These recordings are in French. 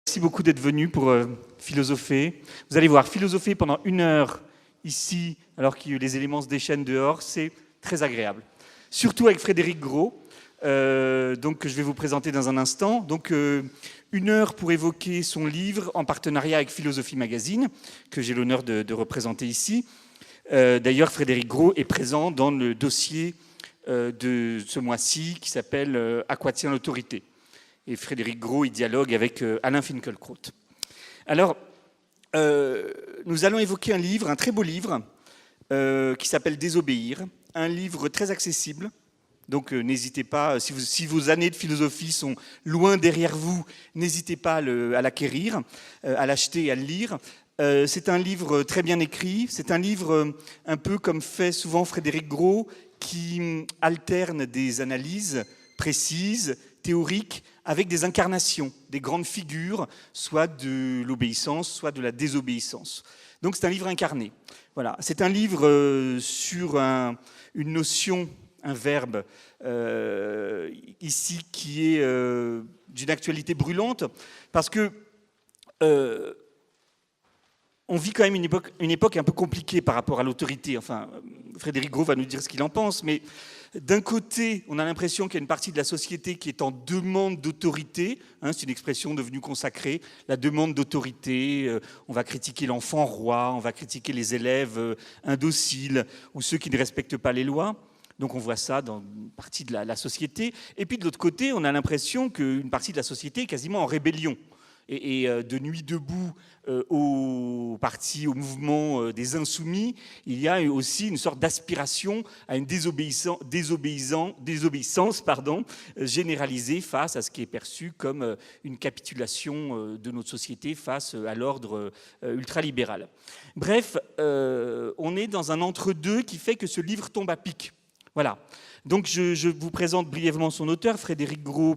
Merci beaucoup d'être venu pour philosopher. Vous allez voir, philosopher pendant 1 heure ici, alors que les éléments se déchaînent dehors, c'est très agréable. Surtout avec Frédéric Gros, donc je vais vous présenter dans un instant. Donc 1 heure pour évoquer son livre en partenariat avec Philosophie Magazine, que j'ai l'honneur de représenter ici. D'ailleurs, Frédéric Gros est présent dans le dossier de ce mois-ci qui s'appelle « À quoi tient l'autorité ?» Et Frédéric Gros, il dialogue avec Alain Finkielkraut. Alors, nous allons évoquer un livre, un très beau livre, qui s'appelle « Désobéir », un livre très accessible. Donc n'hésitez pas, si vos années de philosophie sont loin derrière vous, n'hésitez pas à l'acquérir, à l'acheter et à le lire. C'est un livre très bien écrit, c'est un livre un peu comme fait souvent Frédéric Gros, qui alterne des analyses précises, théoriques, avec des incarnations, des grandes figures, soit de l'obéissance, soit de la désobéissance. Donc c'est un livre incarné. Voilà. C'est un livre sur une notion, un verbe, ici qui est d'une actualité brûlante, parce que on vit quand même une époque un peu compliquée par rapport à l'autorité. Enfin, Frédéric Gros va nous dire ce qu'il en pense, mais d'un côté, on a l'impression qu'il y a une partie de la société qui est en demande d'autorité. C'est une expression devenue consacrée, la demande d'autorité. On va critiquer l'enfant roi, on va critiquer les élèves indociles ou ceux qui ne respectent pas les lois. Donc on voit ça dans une partie de la société. Et puis de l'autre côté, on a l'impression qu'une partie de la société est quasiment en rébellion. Et de Nuit debout au parti, au mouvement des Insoumis, il y a aussi une sorte d'aspiration à une désobéissance généralisée face à ce qui est perçu comme une capitulation de notre société face à l'ordre ultralibéral. Bref, on est dans un entre-deux qui fait que ce livre tombe à pic. Voilà. Donc je vous présente brièvement son auteur, Frédéric Gros,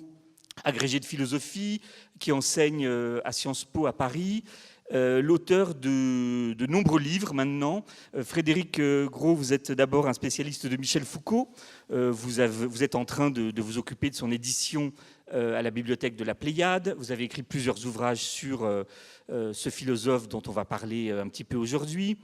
agrégé de philosophie, qui enseigne à Sciences Po à Paris, l'auteur de nombreux livres maintenant. Frédéric Gros, vous êtes d'abord un spécialiste de Michel Foucault. Vous êtes en train de vous occuper de son édition à la bibliothèque de la Pléiade. Vous avez écrit plusieurs ouvrages sur ce philosophe dont on va parler un petit peu aujourd'hui.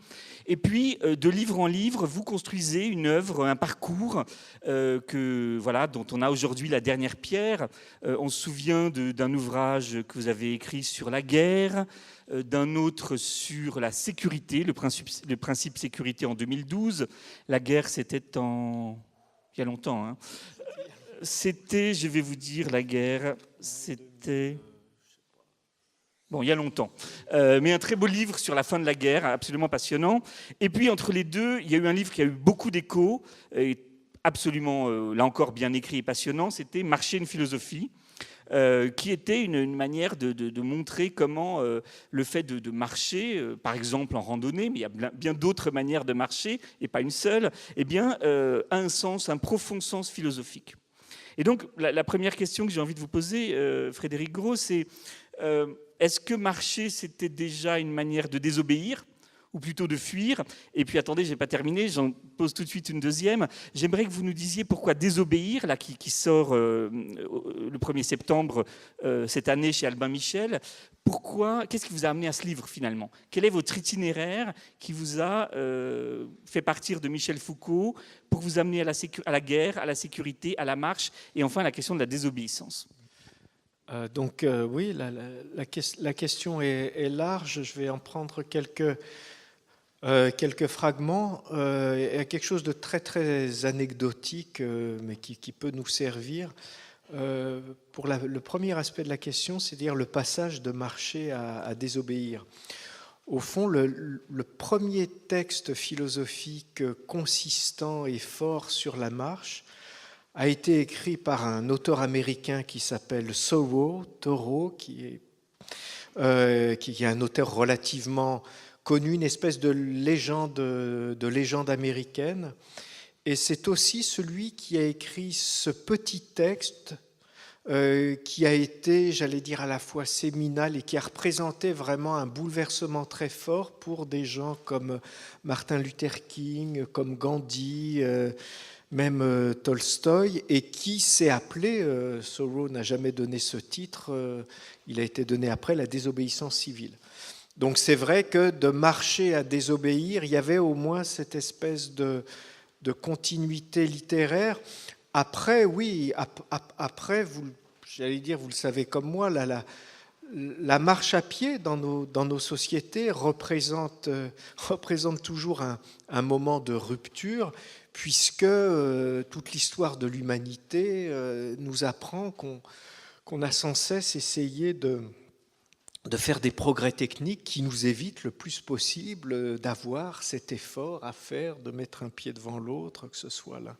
Et puis, de livre en livre, vous construisez une œuvre, un parcours dont on a aujourd'hui la dernière pierre. On se souvient d'un ouvrage que vous avez écrit sur la guerre, d'un autre sur la sécurité, le principe sécurité en 2012. La guerre, c'était il y a longtemps. Hein. C'était, je vais vous dire, la guerre, c'était... Bon, il y a longtemps. Mais un très beau livre sur la fin de la guerre, absolument passionnant. Et puis, entre les deux, il y a eu un livre qui a eu beaucoup d'écho, et absolument, là encore, bien écrit et passionnant. C'était « Marcher une philosophie », qui était une manière de montrer comment le fait de marcher, par exemple en randonnée, mais il y a bien d'autres manières de marcher, et pas une seule, a un sens, un profond sens philosophique. Et donc, la première question que j'ai envie de vous poser, Frédéric Gros, c'est est-ce que marcher, c'était déjà une manière de désobéir ou plutôt de fuir? Et puis, attendez, je n'ai pas terminé, j'en pose tout de suite une deuxième. J'aimerais que vous nous disiez pourquoi Désobéir, là, qui sort le 1er septembre cette année chez Albin Michel, qu'est-ce qui vous a amené à ce livre, finalement? Quel est votre itinéraire qui vous a fait partir de Michel Foucault pour vous amener à la guerre, à la sécurité, à la marche, et enfin à la question de la désobéissance? Oui, la question est large. Je vais en prendre quelques fragments. Il y a quelque chose de très, très anecdotique, mais qui peut nous servir. Pour le premier aspect de la question, c'est-à-dire le passage de marcher à désobéir. Au fond, le premier texte philosophique consistant et fort sur la marche a été écrit par un auteur américain qui s'appelle Thoreau, qui est un auteur relativement connu, une espèce de légende américaine. Et c'est aussi celui qui a écrit ce petit texte qui a été, j'allais dire, à la fois séminal et qui a représenté vraiment un bouleversement très fort pour des gens comme Martin Luther King, comme Gandhi, Tolstoï, et qui s'est appelé, Thoreau n'a jamais donné ce titre, il a été donné après, la désobéissance civile. Donc c'est vrai que de marcher à désobéir, il y avait au moins cette espèce de continuité littéraire. Après, oui, après, j'allais dire, vous le savez comme moi, la marche à pied dans nos sociétés représente toujours un moment de rupture, puisque toute l'histoire de l'humanité nous apprend qu'on a sans cesse essayé de faire des progrès techniques qui nous évitent le plus possible d'avoir cet effort à faire, de mettre un pied devant l'autre, que ce soit là,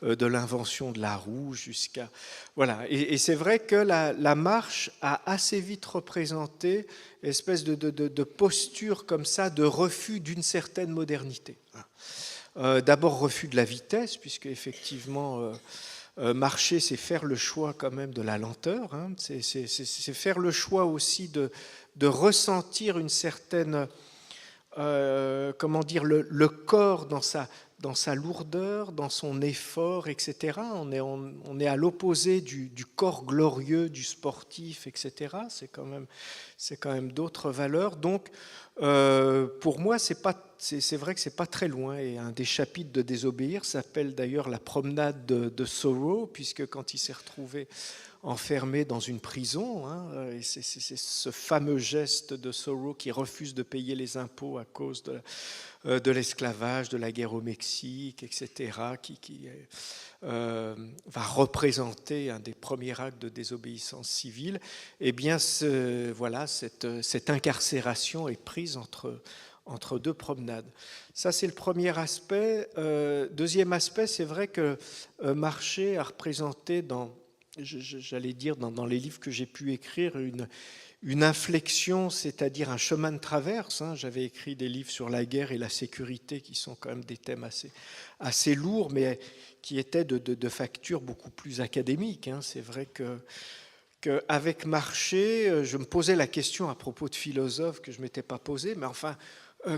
de l'invention de la roue jusqu'à... Voilà. Et c'est vrai que la marche a assez vite représenté une espèce de posture comme ça, de refus d'une certaine modernité. D'abord refus de la vitesse, puisque effectivement... marcher, c'est faire le choix quand même de la lenteur, hein. C'est faire le choix aussi de ressentir une certaine, comment dire, le corps dans sa lourdeur, dans son effort, etc. On est à l'opposé du corps glorieux du sportif, etc. C'est quand même d'autres valeurs. Donc, pour moi, c'est vrai que c'est pas très loin. Et un des chapitres de Désobéir s'appelle d'ailleurs la promenade de Thoreau, puisque quand il s'est retrouvé enfermé dans une prison, hein, et c'est ce fameux geste de Thoreau qui refuse de payer les impôts à cause de l'esclavage, de la guerre au Mexique, etc., qui va représenter un des premiers actes de désobéissance civile. Eh bien, voilà, cette incarcération est prise entre deux promenades. Ça, c'est le premier aspect. Deuxième aspect, c'est vrai que marcher a représenté j'allais dire, dans les livres que j'ai pu écrire, une inflexion, c'est-à-dire un chemin de traverse. J'avais écrit des livres sur la guerre et la sécurité, qui sont quand même des thèmes assez lourds, mais qui étaient de facture beaucoup plus académique. C'est vrai qu'avec Marché, je me posais la question à propos de philosophes que je ne m'étais pas posé, mais enfin,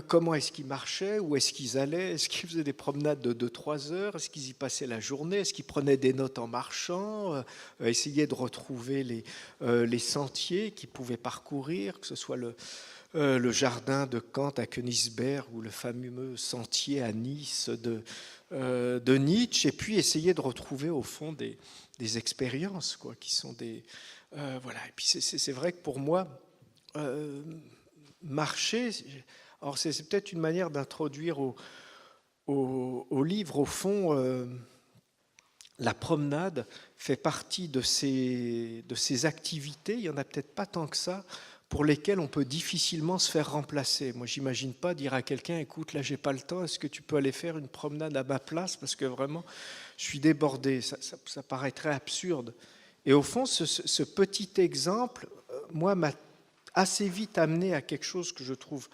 comment est-ce qu'ils marchaient, où est-ce qu'ils allaient, est-ce qu'ils faisaient des promenades de 2-3 heures, est-ce qu'ils y passaient la journée, est-ce qu'ils prenaient des notes en marchant, essayaient de retrouver les sentiers qu'ils pouvaient parcourir, que ce soit le jardin de Kant à Königsberg ou le fameux sentier à Nice de Nietzsche, et puis essayer de retrouver au fond des expériences, quoi, qui sont des... voilà. Et puis c'est vrai que pour moi, marcher... Alors c'est peut-être une manière d'introduire au livre, au fond, la promenade fait partie de ces activités, il n'y en a peut-être pas tant que ça, pour lesquelles on peut difficilement se faire remplacer. Moi, j'imagine pas dire à quelqu'un, écoute, là, j'ai pas le temps, est-ce que tu peux aller faire une promenade à ma place, parce que vraiment, je suis débordé. Ça paraîtrait absurde. Et au fond, ce petit exemple, moi, m'a assez vite amené à quelque chose que je trouve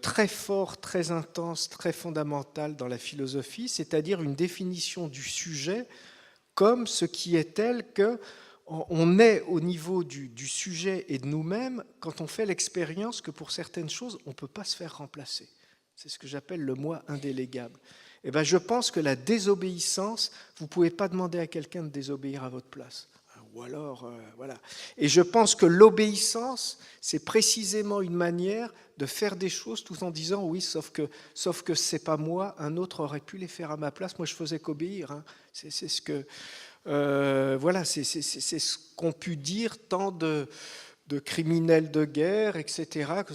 très fort, très intense, très fondamental dans la philosophie, c'est-à-dire une définition du sujet comme ce qui est tel qu'on est au niveau du sujet et de nous-mêmes quand on fait l'expérience que pour certaines choses, on ne peut pas se faire remplacer. C'est ce que j'appelle le moi indélégable. Et ben, je pense que la désobéissance, vous ne pouvez pas demander à quelqu'un de désobéir à votre place. Ou alors, voilà. Et je pense que l'obéissance, c'est précisément une manière de faire des choses tout en disant oui, sauf que c'est pas moi, un autre aurait pu les faire à ma place. Moi, je faisais qu'obéir. C'est ce que, voilà, c'est ce qu'ont pu dire tant de criminels de guerre, etc. Que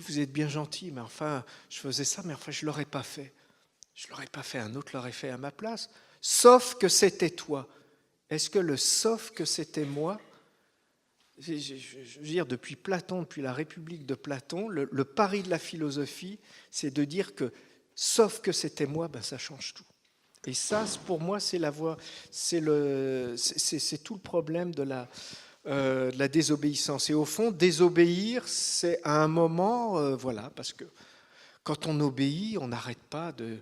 vous êtes bien gentil, mais enfin, je faisais ça, mais enfin, je l'aurais pas fait. Je l'aurais pas fait, un autre l'aurait fait à ma place. Sauf que c'était toi. Est-ce que le sauf que c'était moi, je veux dire, depuis Platon, depuis la République de Platon, le pari de la philosophie, c'est de dire que sauf que c'était moi, ben ça change tout. Et ça, pour moi, c'est la voie, c'est tout le problème de la désobéissance. Et au fond, désobéir, c'est à un moment, voilà, parce que quand on obéit, on n'arrête pas de...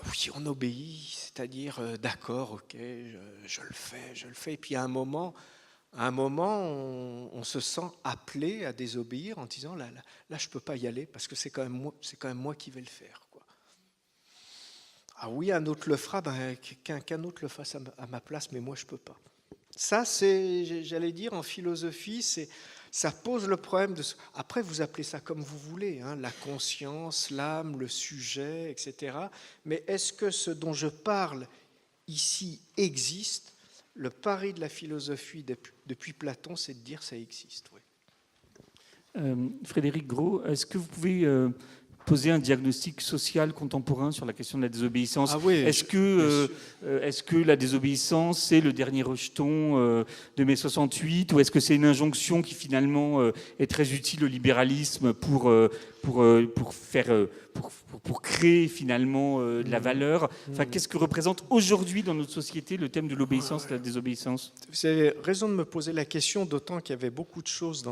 Oui, on obéit, c'est-à-dire, d'accord, ok, je le fais. Et puis à un moment, on se sent appelé à désobéir en disant, là je ne peux pas y aller parce que c'est quand même moi qui vais le faire, quoi. Ah oui, un autre le fera, qu'un autre le fasse à ma place, mais moi je peux pas. Ça, c'est, j'allais dire, en philosophie, ça pose le problème de... Après, vous appelez ça comme vous voulez, hein, la conscience, l'âme, le sujet, etc. Mais est-ce que ce dont je parle ici existe? Le pari de la philosophie depuis Platon, c'est de dire ça existe. Oui. Frédéric Gros, est-ce que vous pouvez poser un diagnostic social contemporain sur la question de la désobéissance? Ah oui, est-ce que la désobéissance, c'est le dernier rejeton de mai 68, ou est-ce que c'est une injonction qui finalement est très utile au libéralisme pour créer finalement de la valeur? Enfin, qu'est-ce que représente aujourd'hui dans notre société le thème de l'obéissance et de la désobéissance? Vous avez raison de me poser la question, d'autant qu'il y avait beaucoup de choses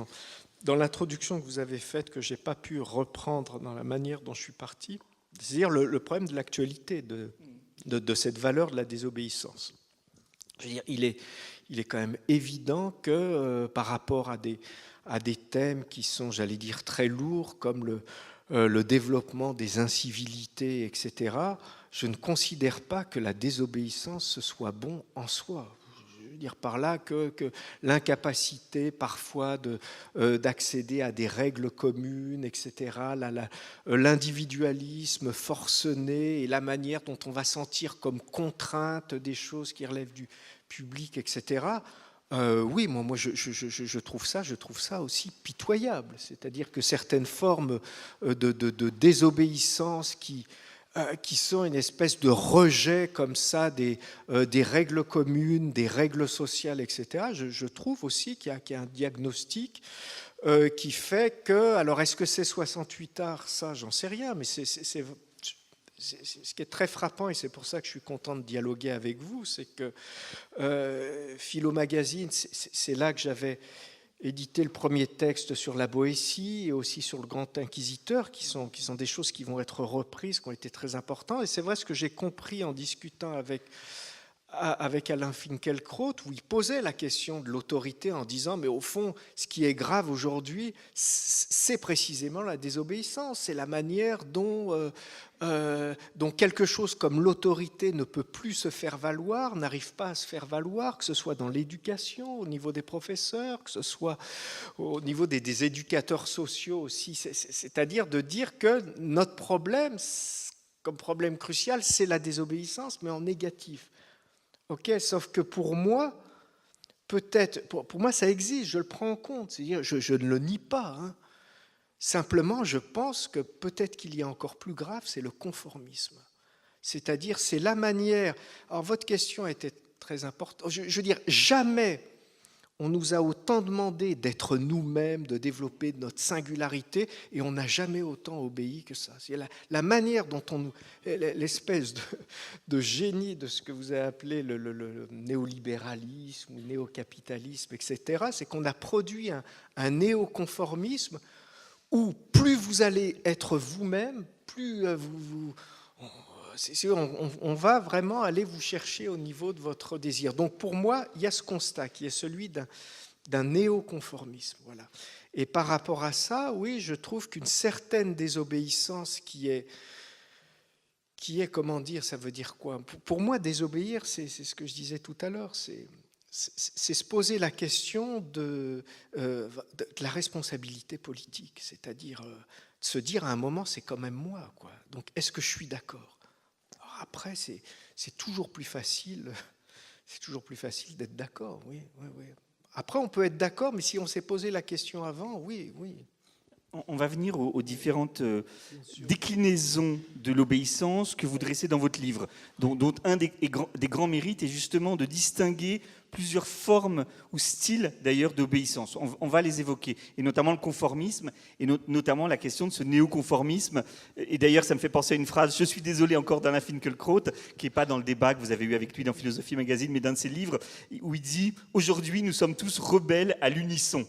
dans l'introduction que vous avez faite que je n'ai pas pu reprendre dans la manière dont je suis parti. C'est-à-dire le problème de l'actualité de cette valeur de la désobéissance. Je veux dire, il est quand même évident que par rapport à des thèmes qui sont, j'allais dire, très lourds, comme le développement des incivilités, etc., je ne considère pas que la désobéissance ce soit bon en soi. Je veux dire par là que l'incapacité parfois d'accéder à des règles communes, etc., l'individualisme forcené et la manière dont on va sentir comme contrainte des choses qui relèvent du public, etc., oui, moi je trouve ça aussi pitoyable. C'est-à-dire que certaines formes de désobéissance qui sont une espèce de rejet comme ça des règles communes, des règles sociales, etc. Je trouve aussi qu'il y a un diagnostic qui fait que, alors est-ce que c'est 68 arts? Ça, j'en sais rien, mais c'est ce qui est très frappant, et c'est pour ça que je suis content de dialoguer avec vous, c'est que Philo Magazine, c'est là que j'avais édité le premier texte sur la Boétie et aussi sur le Grand Inquisiteur, qui sont des choses qui vont être reprises, qui ont été très importantes. Et c'est vrai ce que j'ai compris en discutant avec Alain Finkielkraut, où il posait la question de l'autorité en disant, mais au fond, ce qui est grave aujourd'hui, c'est précisément la désobéissance, c'est la manière dont quelque chose comme l'autorité ne peut plus se faire valoir, n'arrive pas à se faire valoir, que ce soit dans l'éducation, au niveau des professeurs, que ce soit au niveau des éducateurs sociaux aussi, c'est-à-dire de dire que notre problème, comme problème crucial, c'est la désobéissance, mais en négatif. Ok, sauf que pour moi, peut-être, pour moi ça existe, je le prends en compte, c'est-à-dire je ne le nie pas. Hein. Simplement, je pense que peut-être qu'il y a encore plus grave, c'est le conformisme. C'est-à-dire, c'est la manière. Alors, votre question était très importante. Je veux dire, jamais on nous a autant demandé d'être nous-mêmes, de développer notre singularité, et on n'a jamais autant obéi que ça. C'est la manière dont l'espèce de génie de ce que vous avez appelé le néolibéralisme, le néocapitalisme, etc., c'est qu'on a produit un néoconformisme où plus vous allez être vous-même, plus on va vraiment aller vous chercher au niveau de votre désir. Donc pour moi, il y a ce constat qui est celui d'un néoconformisme. Voilà. Et par rapport à ça, oui, je trouve qu'une certaine désobéissance qui est, comment dire, ça veut dire quoi? Pour moi, désobéir, c'est ce que je disais tout à l'heure, c'est se poser la question de la responsabilité politique, c'est-à-dire de se dire à un moment, c'est quand même moi, quoi. Donc, est-ce que je suis d'accord? Après, c'est toujours plus facile d'être d'accord, oui. Après, on peut être d'accord, mais si on s'est posé la question avant, oui. On va venir aux différentes déclinaisons de l'obéissance que vous dressez dans votre livre, dont un des grands mérites est justement de distinguer plusieurs formes ou styles d'ailleurs d'obéissance. On va les évoquer, et notamment le conformisme, et notamment la question de ce néoconformisme. Et d'ailleurs, ça me fait penser à une phrase, je suis désolé encore d'Alain Finkielkraut, qui n'est pas dans le débat que vous avez eu avec lui dans Philosophie Magazine, mais d'un de ses livres, où il dit « Aujourd'hui, nous sommes tous rebelles à l'unisson ».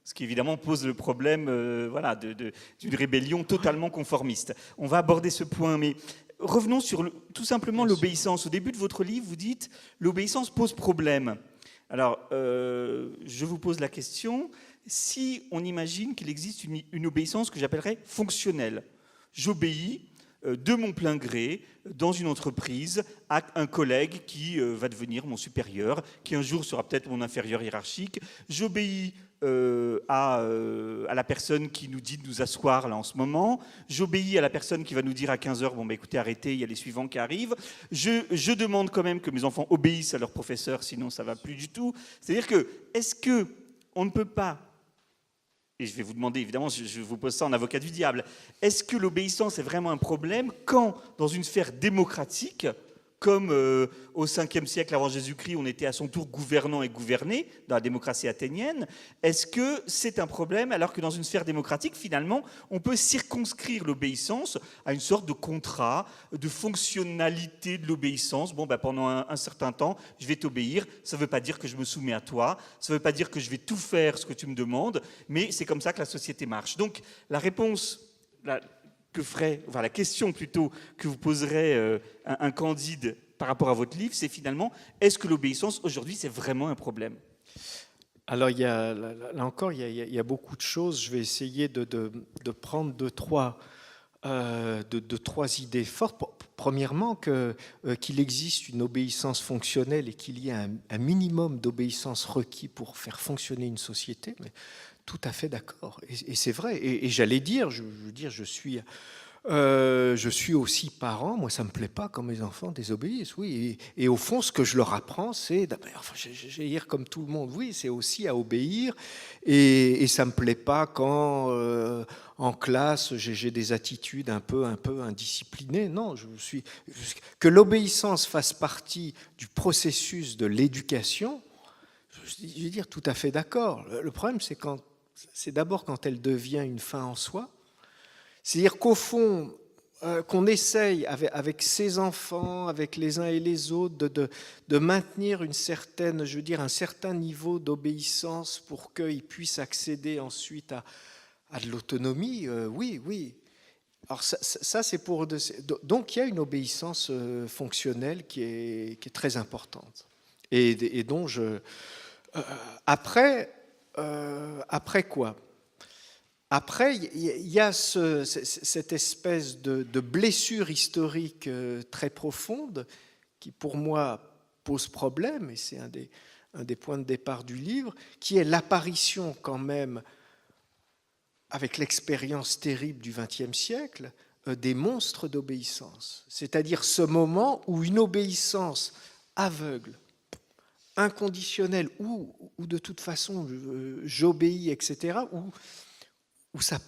Ce qui évidemment pose le problème d'une rébellion totalement conformiste. On va aborder ce point, mais revenons sur tout simplement l'obéissance. Au début de votre livre, vous dites « l'obéissance pose problème ». Alors, je vous pose la question, si on imagine qu'il existe une obéissance que j'appellerais fonctionnelle, j'obéis, de mon plein gré dans une entreprise à un collègue qui va devenir mon supérieur, qui un jour sera peut-être mon inférieur hiérarchique. J'obéis à la personne qui nous dit de nous asseoir là en ce moment. J'obéis à la personne qui va nous dire à 15h, bon bah écoutez, arrêtez, il y a les suivants qui arrivent. Je demande quand même que mes enfants obéissent à leur professeur, sinon ça va plus du tout. C'est-à-dire que, est-ce que on ne peut pas, et je vais vous demander, évidemment, je vous pose ça en avocat du diable, est-ce que l'obéissance est vraiment un problème quand, dans une sphère démocratique, comme au 5e siècle avant Jésus-Christ, on était à son tour gouvernant et gouverné, dans la démocratie athénienne, est-ce que c'est un problème alors que dans une sphère démocratique, finalement, on peut circonscrire l'obéissance à une sorte de contrat, de fonctionnalité de l'obéissance. Bon, ben, pendant un certain temps, je vais t'obéir, ça ne veut pas dire que je me soumets à toi, ça ne veut pas dire que je vais tout faire ce que tu me demandes, mais c'est comme ça que la société marche. Donc, la réponse... la question plutôt que vous poserez un Candide par rapport à votre livre, c'est finalement, est-ce que l'obéissance aujourd'hui c'est vraiment un problème? Alors là encore, il y a beaucoup de choses. Je vais essayer de prendre deux, trois idées fortes. Premièrement, qu'il existe une obéissance fonctionnelle et qu'il y ait un minimum d'obéissance requis pour faire fonctionner une société. Mais tout à fait d'accord. Et c'est vrai. Et j'allais dire, je veux dire, je suis aussi parent. Moi, ça me plaît pas quand mes enfants désobéissent. Oui. Et au fond, ce que je leur apprends, c'est, enfin, j'ai dire comme tout le monde. Oui, c'est aussi à obéir. Et ça me plaît pas quand en classe j'ai des attitudes un peu indisciplinées. Non, que l'obéissance fasse partie du processus de l'éducation. Je veux dire, tout à fait d'accord. Le problème, c'est d'abord quand elle devient une fin en soi. C'est-à-dire qu'au fond, qu'on essaye avec ses enfants, avec les uns et les autres, de maintenir un certain niveau d'obéissance pour qu'ils puissent accéder ensuite à de l'autonomie. Oui. Alors ça c'est pour... Donc il y a une obéissance fonctionnelle qui est très importante. Et dont après quoi ? Après, il y a cette espèce de blessure historique très profonde qui, pour moi, pose problème, et c'est un des points de départ du livre, qui est l'apparition quand même, avec l'expérience terrible du XXe siècle, des monstres d'obéissance. C'est-à-dire ce moment où une obéissance aveugle, inconditionnelle, ou de toute façon j'obéis, etc., où ça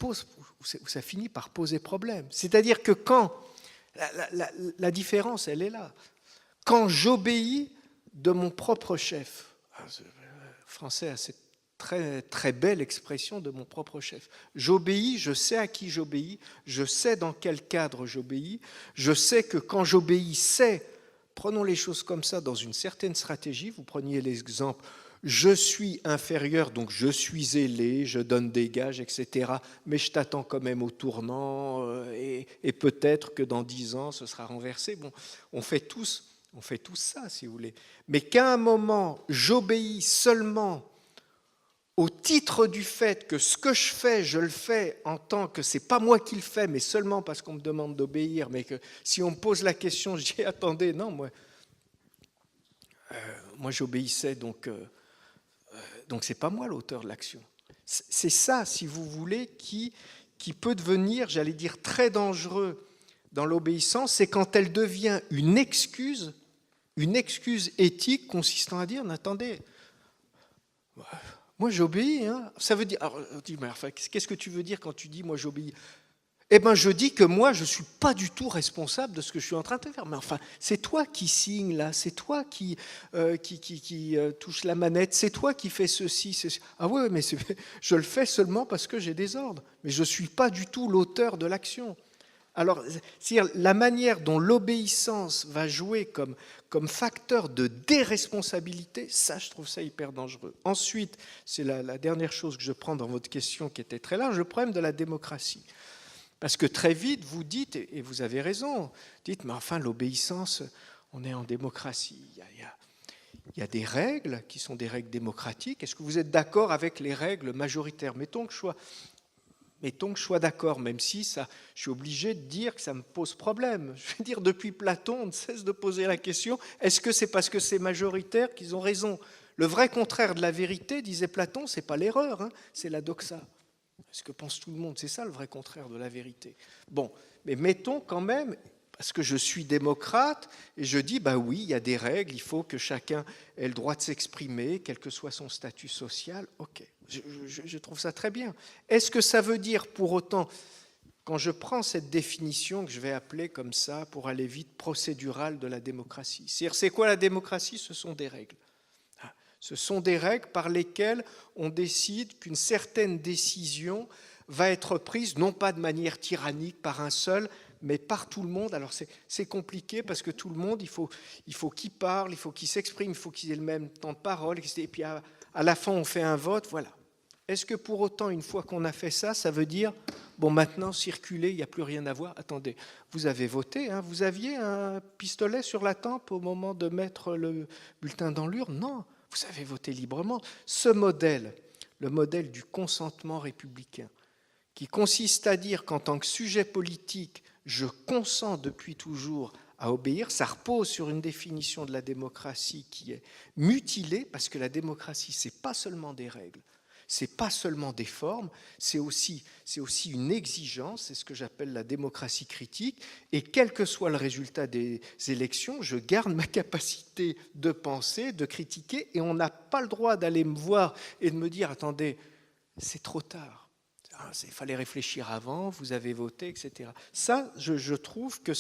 finit par poser problème. C'est-à-dire que quand, la différence, elle est là. Quand j'obéis de mon propre chef, le français a cette très, très belle expression de mon propre chef. J'obéis, je sais à qui j'obéis, je sais dans quel cadre j'obéis, je sais que quand j'obéis, prenons les choses comme ça dans une certaine stratégie, vous preniez l'exemple, je suis inférieur, donc je suis zélé, je donne des gages, etc. Mais je t'attends quand même au tournant et peut-être que dans 10 ans, ce sera renversé. Bon, on fait tous ça, si vous voulez. Mais qu'à un moment, j'obéis seulement au titre du fait que ce que je le fais en tant que c'est pas moi qui le fais, mais seulement parce qu'on me demande d'obéir. Mais que si on me pose la question, je dis attendez, non, moi j'obéissais donc c'est pas moi l'auteur de l'action. C'est ça, si vous voulez, qui peut devenir, j'allais dire, très dangereux dans l'obéissance, c'est quand elle devient une excuse éthique consistant à dire, attendez, moi j'obéis, hein. Ça veut dire, alors, on dit, mais enfin, qu'est-ce que tu veux dire quand tu dis moi j'obéis ? Eh bien, je dis que moi, je ne suis pas du tout responsable de ce que je suis en train de faire. Mais enfin, c'est toi qui signes là, c'est toi qui touche la manette, c'est toi qui fais ceci. Ah oui, mais je le fais seulement parce que j'ai des ordres. Mais je ne suis pas du tout l'auteur de l'action. Alors, c'est-à-dire la manière dont l'obéissance va jouer comme facteur de déresponsabilité, ça, je trouve ça hyper dangereux. Ensuite, c'est la dernière chose que je prends dans votre question qui était très large, le problème de la démocratie. Parce que très vite, vous dites, et vous avez raison, dites, mais enfin, l'obéissance, on est en démocratie. Il y a des règles qui sont des règles démocratiques. Est-ce que vous êtes d'accord avec les règles majoritaires ? Mettons que je sois... Mettons que je sois d'accord, même si ça, je suis obligé de dire que ça me pose problème. Je veux dire, depuis Platon, on ne cesse de poser la question, est-ce que c'est parce que c'est majoritaire qu'ils ont raison? Le vrai contraire de la vérité, disait Platon, c'est pas l'erreur, hein, c'est la doxa. Ce que pense tout le monde, c'est ça le vrai contraire de la vérité. Bon, mais mettons quand même, parce que je suis démocrate, et je dis, bah oui, il y a des règles, il faut que chacun ait le droit de s'exprimer, quel que soit son statut social, ok, je trouve ça très bien. Est-ce que ça veut dire pour autant, quand je prends cette définition que je vais appeler comme ça, pour aller vite, procédurale de la démocratie, c'est-à-dire c'est quoi la démocratie? Ce sont des règles. Ce sont des règles par lesquelles on décide qu'une certaine décision va être prise, non pas de manière tyrannique par un seul, mais par tout le monde. Alors c'est compliqué parce que tout le monde, il faut qu'il parle, il faut qu'il s'exprime, il faut qu'il ait le même temps de parole, et puis à la fin on fait un vote, voilà. Est-ce que pour autant, une fois qu'on a fait ça, ça veut dire, bon maintenant circuler, il n'y a plus rien à voir? Attendez, vous avez voté, hein, vous aviez un pistolet sur la tempe au moment de mettre le bulletin dans l'urne? Non. Vous avez voté librement. Ce modèle, le modèle du consentement républicain, qui consiste à dire qu'en tant que sujet politique, je consens depuis toujours à obéir, ça repose sur une définition de la démocratie qui est mutilée, parce que la démocratie, ce n'est pas seulement des règles, c'est pas seulement des formes, c'est aussi une exigence, c'est ce que j'appelle la démocratie critique, et quel que soit le résultat des élections, je garde ma capacité de penser, de critiquer, et on n'a pas le droit d'aller me voir et de me dire, attendez, c'est trop tard, il fallait réfléchir avant, vous avez voté, etc. Ça, je trouve que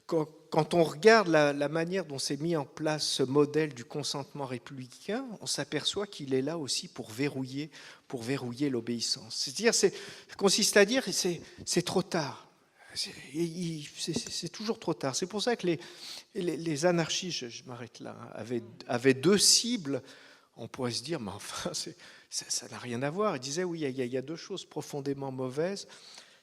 quand on regarde la manière dont s'est mis en place ce modèle du consentement républicain, on s'aperçoit qu'il est là aussi pour verrouiller l'obéissance. C'est-à-dire, ça consiste à dire c'est trop tard. C'est toujours trop tard. C'est pour ça que les anarchistes, je m'arrête là, avaient deux cibles. On pourrait se dire, mais enfin, ça n'a rien à voir. Ils disaient, oui, il y a deux choses profondément mauvaises.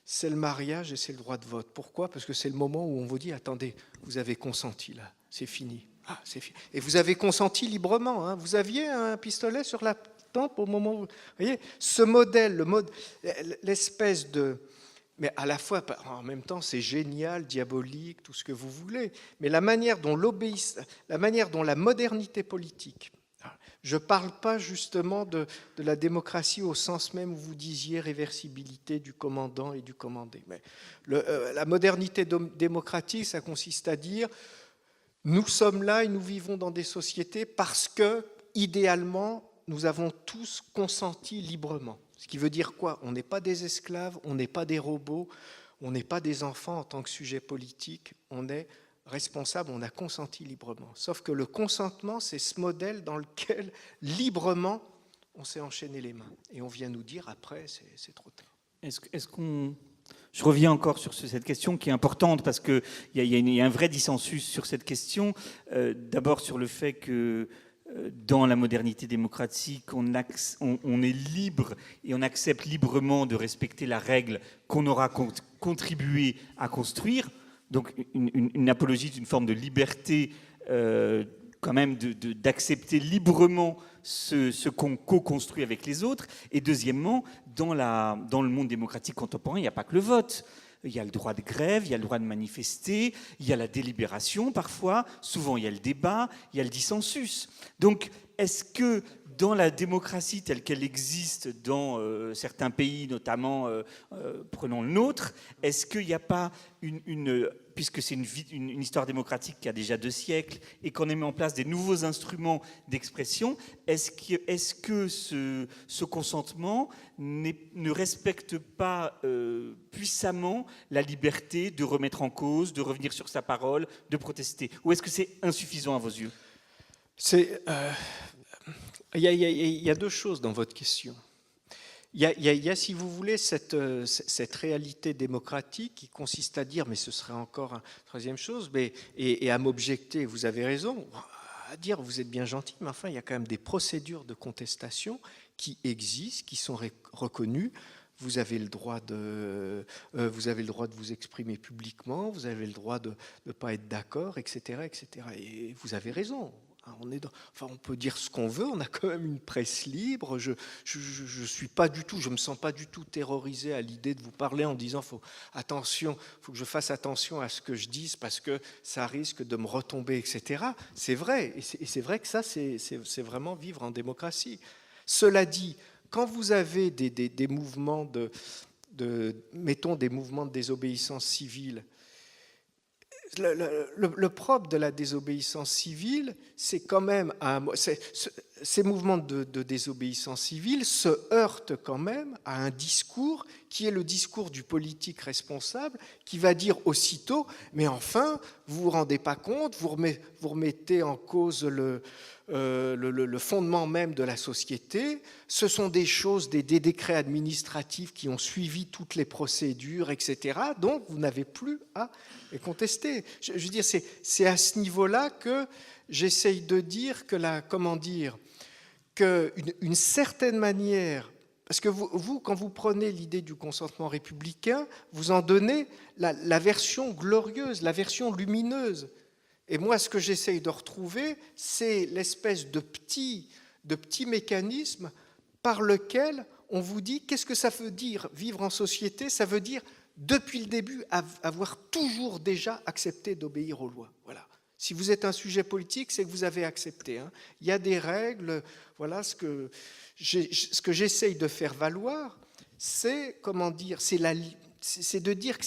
C'est le mariage et c'est le droit de vote. Pourquoi? Parce que c'est le moment où on vous dit, attendez, vous avez consenti là, c'est fini. Ah, c'est fini. Et vous avez consenti librement. Hein. Vous aviez un pistolet sur la tempe au moment où... Vous voyez, ce modèle, l'espèce de... Mais à la fois, en même temps, c'est génial, diabolique, tout ce que vous voulez. Mais la manière dont la modernité politique... Je ne parle pas justement de la démocratie au sens même où vous disiez réversibilité du commandant et du commandé. Mais la modernité démocratique, ça consiste à dire nous sommes là et nous vivons dans des sociétés parce que, idéalement, nous avons tous consenti librement. Ce qui veut dire quoi? On n'est pas des esclaves, on n'est pas des robots, on n'est pas des enfants en tant que sujet politique, on est responsable, on a consenti librement. Sauf que le consentement, c'est ce modèle dans lequel, librement, on s'est enchaîné les mains. Et on vient nous dire, après, c'est trop tard. Je reviens encore sur cette question qui est importante parce qu'il y a un vrai dissensus sur cette question. D'abord sur le fait que dans la modernité démocratique, on est libre et on accepte librement de respecter la règle qu'on aura contribué à construire. Donc une apologie d'une forme de liberté, quand même, d'accepter librement ce qu'on co-construit avec les autres. Et deuxièmement, dans le monde démocratique contemporain, il n'y a pas que le vote. Il y a le droit de grève, il y a le droit de manifester, il y a la délibération parfois, souvent il y a le débat, il y a le dissensus. Donc, est-ce que dans la démocratie telle qu'elle existe dans certains pays, notamment, prenons le nôtre, est-ce qu'il n'y a pas puisque c'est une histoire démocratique qui a déjà 2 siècles et qu'on a mis en place des nouveaux instruments d'expression, est-ce que ce consentement ne respecte pas puissamment la liberté de remettre en cause, de revenir sur sa parole, de protester? Ou est-ce que c'est insuffisant à vos yeux? Il y a 2 choses dans votre question. Il y a, si vous voulez, cette réalité démocratique qui consiste à dire, mais ce serait encore une troisième chose, et à m'objecter, vous avez raison, à dire, vous êtes bien gentil, mais enfin, il y a quand même des procédures de contestation qui existent, qui sont reconnues. Vous avez le droit de vous exprimer publiquement, vous avez le droit de ne pas être d'accord, etc., etc. Et vous avez raison. Enfin, on peut dire ce qu'on veut, on a quand même une presse libre. Je me sens pas du tout terrorisé à l'idée de vous parler en disant attention, faut que je fasse attention à ce que je dise parce que ça risque de me retomber, etc. C'est vrai, et c'est vrai que ça, c'est vraiment vivre en démocratie. Cela dit, quand vous avez des mouvements mettons des mouvements de désobéissance civile, le propre de la désobéissance civile, c'est quand même ces mouvements de désobéissance civile se heurtent quand même à un discours qui est le discours du politique responsable, qui va dire aussitôt, mais enfin, vous vous rendez pas compte, vous remettez en cause le fondement même de la société, ce sont des choses, des décrets administratifs qui ont suivi toutes les procédures, etc. Donc, vous n'avez plus à les contester. Je veux dire, c'est à ce niveau-là que j'essaye de dire qu'une certaine manière, parce que vous, quand vous prenez l'idée du consentement républicain, vous en donnez la version glorieuse, la version lumineuse. Et moi, ce que j'essaye de retrouver, c'est l'espèce de petit mécanisme par lequel on vous dit qu'est-ce que ça veut dire vivre en société. Ça veut dire, depuis le début, avoir toujours déjà accepté d'obéir aux lois. Voilà. Si vous êtes un sujet politique, c'est que vous avez accepté. Il y a des règles. Voilà ce que j'essaye de faire valoir, c'est de dire que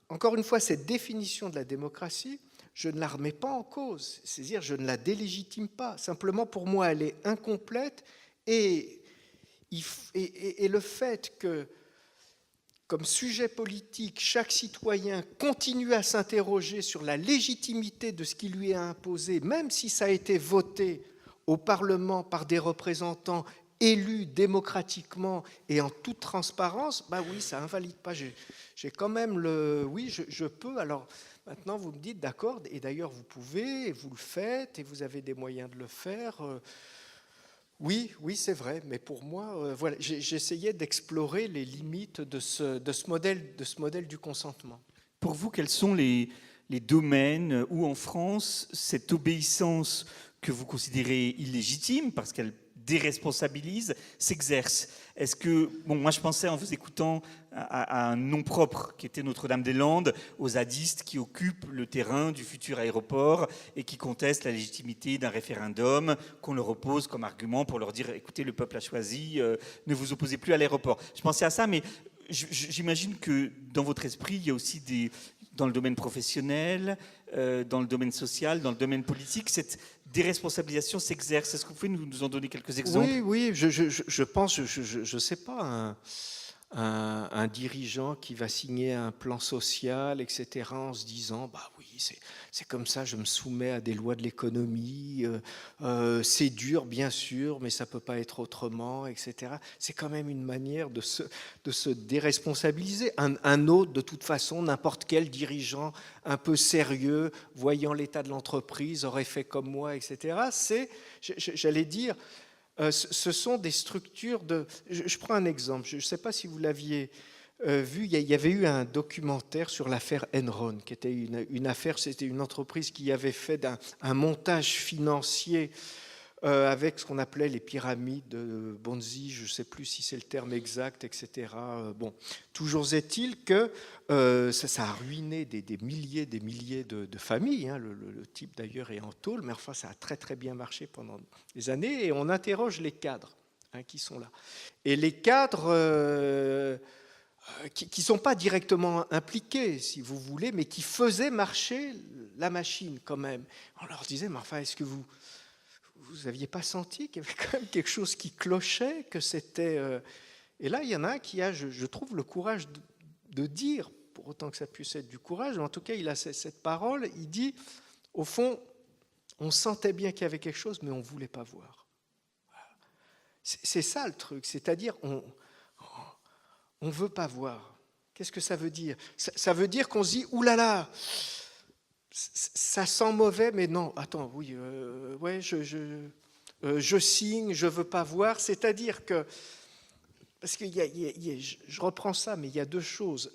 encore une fois, cette définition de la démocratie, je ne la remets pas en cause, c'est-à-dire je ne la délégitime pas. Simplement, pour moi, elle est incomplète et le fait que, comme sujet politique, chaque citoyen continue à s'interroger sur la légitimité de ce qui lui est imposé, même si ça a été voté au Parlement par des représentants élus démocratiquement et en toute transparence, oui, ça invalide pas. J'ai quand même oui, je peux. Alors maintenant, vous me dites, d'accord, et d'ailleurs vous pouvez, et vous le faites, et vous avez des moyens de le faire. Oui, c'est vrai, mais pour moi, voilà, j'essayais d'explorer les limites de ce modèle du consentement. Pour vous, quels sont les domaines où en France, cette obéissance que vous considérez illégitime, parce qu'elle déresponsabilise, s'exerce? Est-ce que, moi je pensais en vous écoutant à un nom propre qui était Notre-Dame-des-Landes, aux zadistes qui occupent le terrain du futur aéroport et qui contestent la légitimité d'un référendum qu'on leur oppose comme argument pour leur dire écoutez, le peuple a choisi, ne vous opposez plus à l'aéroport. Je pensais à ça, mais j'imagine que dans votre esprit, il y a aussi dans le domaine professionnel, dans le domaine social, dans le domaine politique, cette déresponsabilisation s'exerce. Est-ce que vous pouvez nous en donner quelques exemples? Oui, je pense, je sais pas, un dirigeant qui va signer un plan social, etc., en se disant, oui, c'est comme ça, je me soumets à des lois de l'économie, c'est dur, bien sûr, mais ça peut pas être autrement, etc. C'est quand même une manière de se déresponsabiliser. Un autre, de toute façon, n'importe quel dirigeant un peu sérieux, voyant l'état de l'entreprise, aurait fait comme moi, etc. J'allais dire, ce sont des structures de... Je prends un exemple, je ne sais pas si vous l'aviez vu, il y avait eu un documentaire sur l'affaire Enron, qui était une affaire, c'était une entreprise qui avait fait un montage financier avec ce qu'on appelait les pyramides de Ponzi, je ne sais plus si c'est le terme exact, etc. Toujours est-il que ça a ruiné des milliers de familles. Le type d'ailleurs est en tôle, mais enfin ça a très très bien marché pendant des années. Et on interroge les cadres qui sont là. Et les cadres qui ne sont pas directement impliqués, si vous voulez, mais qui faisaient marcher la machine quand même. On leur disait, mais enfin, est-ce que vous n'aviez pas senti qu'il y avait quand même quelque chose qui clochait, que c'était... Et là, il y en a un qui a, je trouve, le courage de dire, pour autant que ça puisse être du courage, mais en tout cas, il a cette parole, il dit, au fond, on sentait bien qu'il y avait quelque chose, mais on ne voulait pas voir. Voilà. C'est ça le truc, c'est-à-dire, on ne veut pas voir. Qu'est-ce que ça veut dire? Ça veut dire qu'on se dit, oulala, ça sent mauvais, mais non, attends, oui, ouais, je signe, je ne veux pas voir. C'est-à-dire que, parce que je reprends ça, mais il y a deux choses.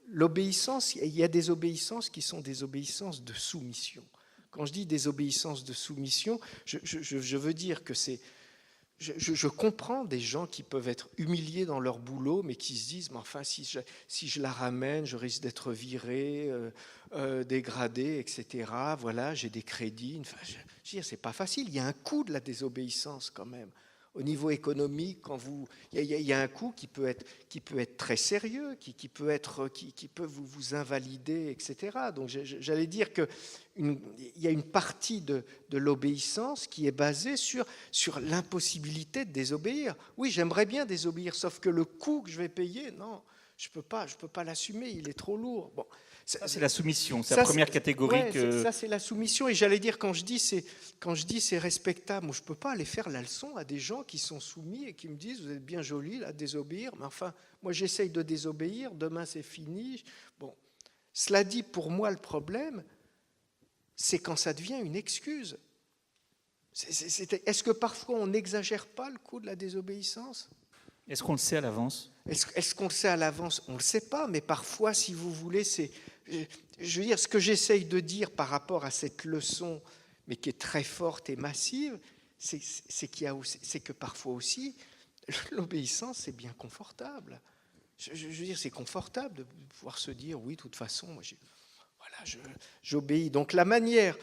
L'obéissance, il y a des obéissances qui sont des obéissances de soumission. quand je dis désobéissance de soumission, je veux dire que c'est... Je comprends des gens qui peuvent être humiliés dans leur boulot, mais qui se disent, mais enfin, si je la ramène, je risque d'être viré, dégradé, etc. Voilà, j'ai des crédits. Enfin, je veux dire, c'est pas facile. Il y a un coût de la désobéissance quand même. Au niveau économique, il y a un coût qui peut être très sérieux, qui peut vous invalider, etc. Donc j'allais dire que il y a une partie de l'obéissance qui est basée sur l'impossibilité de désobéir. Oui, j'aimerais bien désobéir, sauf que le coût que je vais payer, non, je peux pas l'assumer, il est trop lourd. Bon, ça, c'est la soumission, c'est la première catégorie. Ouais, ça, c'est la soumission. Et j'allais dire, quand je dis c'est respectable, moi, je ne peux pas aller faire la leçon à des gens qui sont soumis et qui me disent, vous êtes bien joli là, désobéir, mais enfin, moi, j'essaye de désobéir, demain, c'est fini. Bon, cela dit, pour moi, le problème, c'est quand ça devient une excuse. Est-ce que parfois, on n'exagère pas le coût de la désobéissance ? Est-ce qu'on le sait à l'avance ? Est-ce qu'on le sait à l'avance ? On ne le sait pas, mais parfois, si vous voulez, je veux dire, ce que j'essaye de dire par rapport à cette leçon, mais qui est très forte et massive, c'est que parfois aussi, l'obéissance, c'est bien confortable. Je veux dire, c'est confortable de pouvoir se dire, oui, de toute façon, moi, j'obéis. Donc la manière,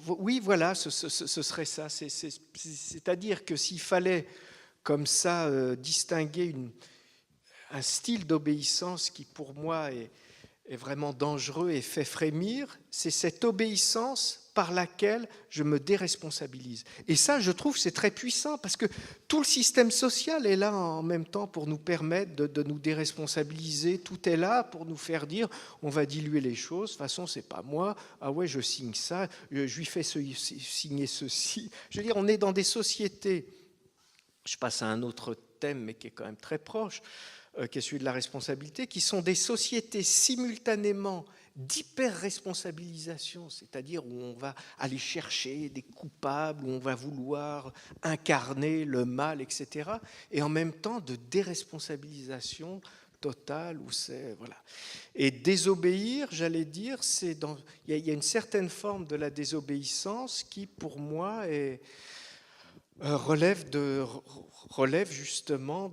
oui, voilà, ce serait ça. C'est-à-dire que s'il fallait comme ça distinguer un style d'obéissance qui pour moi est vraiment dangereux et fait frémir, c'est cette obéissance par laquelle je me déresponsabilise. Et ça, je trouve, c'est très puissant parce que tout le système social est là en même temps pour nous permettre de nous déresponsabiliser. Tout est là pour nous faire dire, on va diluer les choses. De toute façon, c'est pas moi. Ah ouais, je signe ça. Je lui fais signer ceci. Je veux dire, on est dans des sociétés. Je passe à un autre thème, mais qui est quand même très proche, qui est celui de la responsabilité, qui sont des sociétés simultanément d'hyper-responsabilisation, c'est-à-dire où on va aller chercher des coupables, où on va vouloir incarner le mal, etc., et en même temps de déresponsabilisation totale, où c'est... Voilà. Et désobéir, j'allais dire, il y a une certaine forme de la désobéissance qui, pour moi, relève justement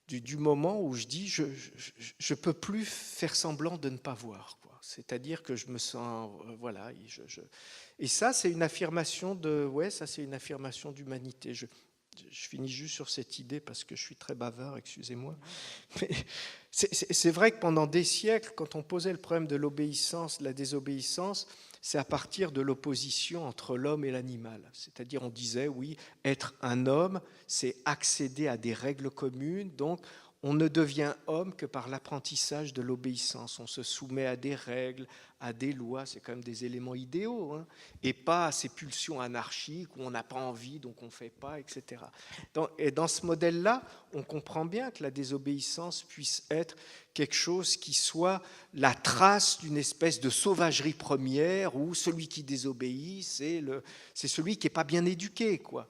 du moment où je dis je peux plus faire semblant de ne pas voir, quoi. C'est-à-dire que je me sens voilà, et ça c'est une affirmation d'humanité. Je finis juste sur cette idée parce que je suis très bavard, excusez-moi. Mais c'est vrai que pendant des siècles, quand on posait le problème de l'obéissance, de la désobéissance, c'est à partir de l'opposition entre l'homme et l'animal. C'est-à-dire, on disait, oui, être un homme, c'est accéder à des règles communes, donc on ne devient homme que par l'apprentissage de l'obéissance. On se soumet à des règles, à des lois, c'est quand même des éléments idéaux, hein, et pas à ces pulsions anarchiques où on n'a pas envie, donc on ne fait pas, etc. Et dans ce modèle-là, on comprend bien que la désobéissance puisse être quelque chose qui soit la trace d'une espèce de sauvagerie première où celui qui désobéit, c'est celui qui n'est pas bien éduqué, quoi.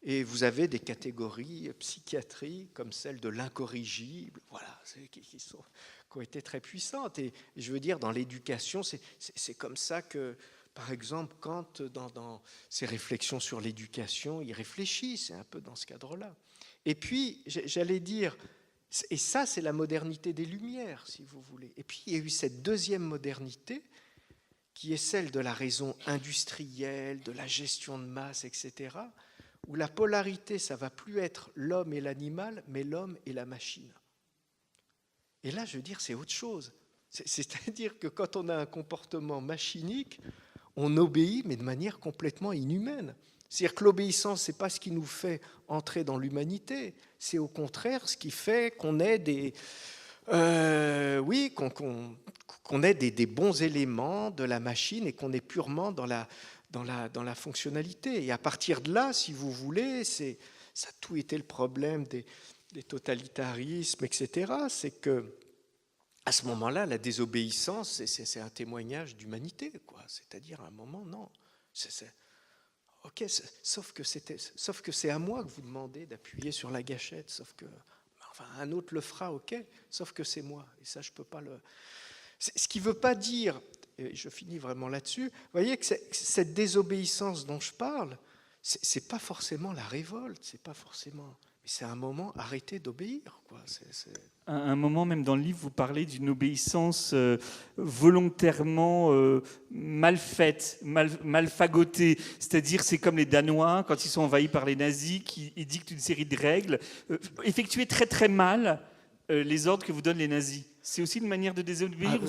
Et vous avez des catégories psychiatriques comme celle de l'incorrigible, voilà, qui ont été très puissantes. Et je veux dire, dans l'éducation, c'est comme ça que, par exemple, Kant, dans ses réflexions sur l'éducation, il réfléchit, c'est un peu dans ce cadre-là. Et puis, j'allais dire, et ça, c'est la modernité des Lumières, si vous voulez. Et puis, il y a eu cette deuxième modernité, qui est celle de la raison industrielle, de la gestion de masse, etc., où la polarité, ça ne va plus être l'homme et l'animal, mais l'homme et la machine. Et là, je veux dire, c'est autre chose. C'est-à-dire que quand on a un comportement machinique, on obéit, mais de manière complètement inhumaine. C'est-à-dire que l'obéissance, ce n'est pas ce qui nous fait entrer dans l'humanité, c'est au contraire ce qui fait qu'on ait qu'on ait des bons éléments de la machine et qu'on est purement dans la fonctionnalité. Et à partir de là, si vous voulez, ça a tout été le problème des totalitarismes, etc. C'est que à ce moment-là, la désobéissance, c'est un témoignage d'humanité, quoi. C'est-à-dire, à un moment, non. Ok, sauf que c'est à moi que vous demandez d'appuyer sur la gâchette, sauf que, enfin, un autre le fera, ok, sauf que c'est moi. Et ça, je peux pas le... Ce qui ne veut pas dire... et je finis vraiment là-dessus, vous voyez que cette désobéissance dont je parle, c'est pas forcément la révolte, c'est pas forcément... Mais c'est un moment, arrêter d'obéir, quoi. Un moment, même dans le livre, vous parlez d'une obéissance volontairement mal faite, mal fagotée. C'est-à-dire, c'est comme les Danois, quand ils sont envahis par les nazis, qui édictent une série de règles. Effectuez très très mal les ordres que vous donnent les nazis. C'est aussi une manière de désobéir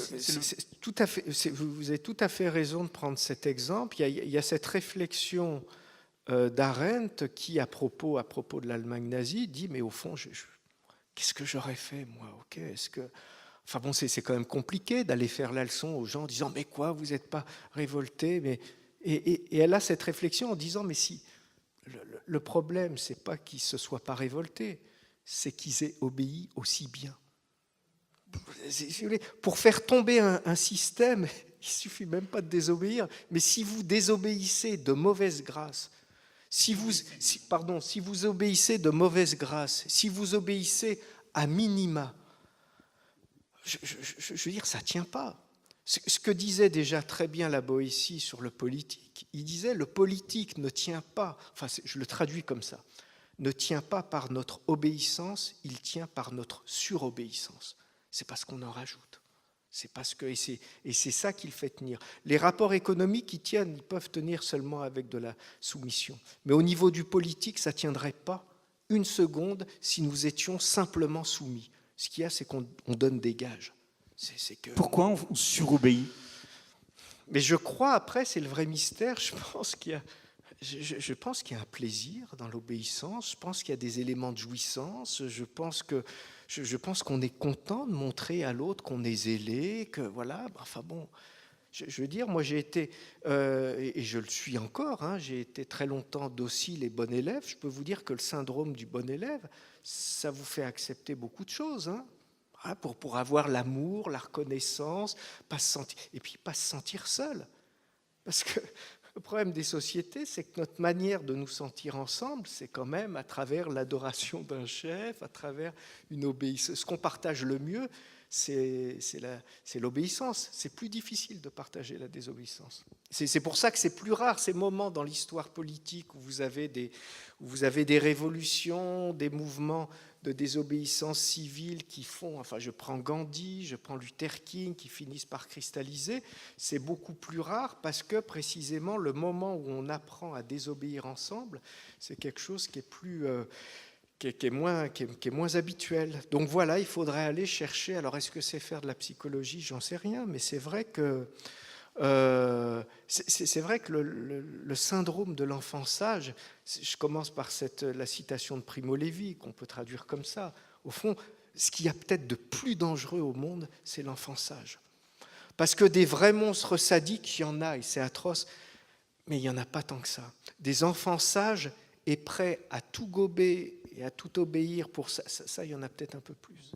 tout à fait, vous avez tout à fait raison de prendre cet exemple. Il y a cette réflexion d'Arendt qui, à propos de l'Allemagne nazie, dit mais au fond, qu'est-ce que j'aurais fait moi? Ok, enfin bon, c'est quand même compliqué d'aller faire la leçon aux gens en disant mais quoi, vous n'êtes pas révoltés, mais et elle a cette réflexion en disant mais si le problème c'est pas qu'ils se soient pas révoltés, c'est qu'ils aient obéi aussi bien. Pour faire tomber un système, il suffit même pas de désobéir, mais si vous désobéissez de mauvaise grâce, si vous obéissez de mauvaise grâce, si vous obéissez à minima, je veux dire, ça ne tient pas. Ce que disait déjà très bien la Boétie sur le politique, il disait le politique ne tient pas, enfin je le traduis comme ça, ne tient pas par notre obéissance, il tient par notre surobéissance. C'est parce qu'on en rajoute. C'est parce que, et c'est ça qui le fait tenir. Les rapports économiques, ils peuvent tenir seulement avec de la soumission. Mais au niveau du politique, ça ne tiendrait pas une seconde si nous étions simplement soumis. Ce qu'il y a, c'est qu'on donne des gages. Pourquoi on surobéit? Mais je crois, après, c'est le vrai mystère, je pense qu'il y a un plaisir dans l'obéissance, je pense qu'il y a des éléments de jouissance, je pense qu'on est content de montrer à l'autre qu'on est zélé, que voilà, enfin bon, je veux dire, moi j'ai été, et je le suis encore, j'ai été très longtemps docile et bon élève, je peux vous dire que le syndrome du bon élève, ça vous fait accepter beaucoup de choses, pour avoir l'amour, la reconnaissance, et puis pas se sentir seul, parce que le problème des sociétés, c'est que notre manière de nous sentir ensemble, c'est quand même à travers l'adoration d'un chef, à travers une obéissance. Ce qu'on partage le mieux, c'est l'obéissance. C'est plus difficile de partager la désobéissance. C'est pour ça que c'est plus rare, ces moments dans l'histoire politique où vous avez des révolutions, des mouvements de désobéissance civile qui font, enfin je prends Gandhi, je prends Luther King, qui finissent par cristalliser, c'est beaucoup plus rare parce que précisément le moment où on apprend à désobéir ensemble, c'est quelque chose qui est plus... qui est moins habituel. Donc voilà, il faudrait aller chercher, alors est-ce que c'est faire de la psychologie? J'en sais rien, mais c'est vrai que le syndrome de l'enfant sage, je commence par la citation de Primo Levi, qu'on peut traduire comme ça. Au fond, ce qu'il y a peut-être de plus dangereux au monde, c'est l'enfant sage. Parce que des vrais monstres sadiques, il y en a, et c'est atroce, mais il n'y en a pas tant que ça. Des enfants sages et prêts à tout gober et à tout obéir pour ça, il y en a peut-être un peu plus.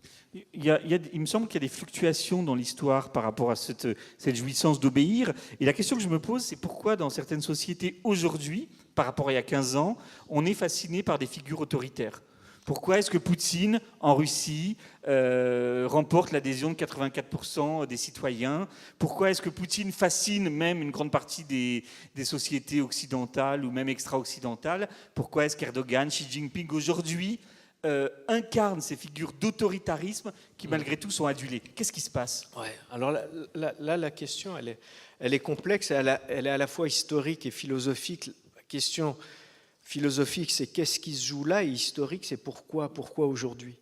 Il me semble qu'il y a des fluctuations dans l'histoire par rapport à cette jouissance d'obéir. Et la question que je me pose, c'est pourquoi dans certaines sociétés aujourd'hui, par rapport à il y a 15 ans, on est fasciné par des figures autoritaires. Pourquoi est-ce que Poutine, en Russie, remporte l'adhésion de 84% des citoyens? Pourquoi est-ce que Poutine fascine même une grande partie des sociétés occidentales ou même extra-occidentales? Pourquoi est-ce qu'Erdogan, Xi Jinping, aujourd'hui, incarnent ces figures d'autoritarisme qui, malgré tout, sont adulées? Qu'est-ce qui se passe? Alors là, la question, elle est complexe, elle est à la fois historique et philosophique. La question philosophique, c'est qu'est-ce qui se joue là, et historique, c'est pourquoi aujourd'hui.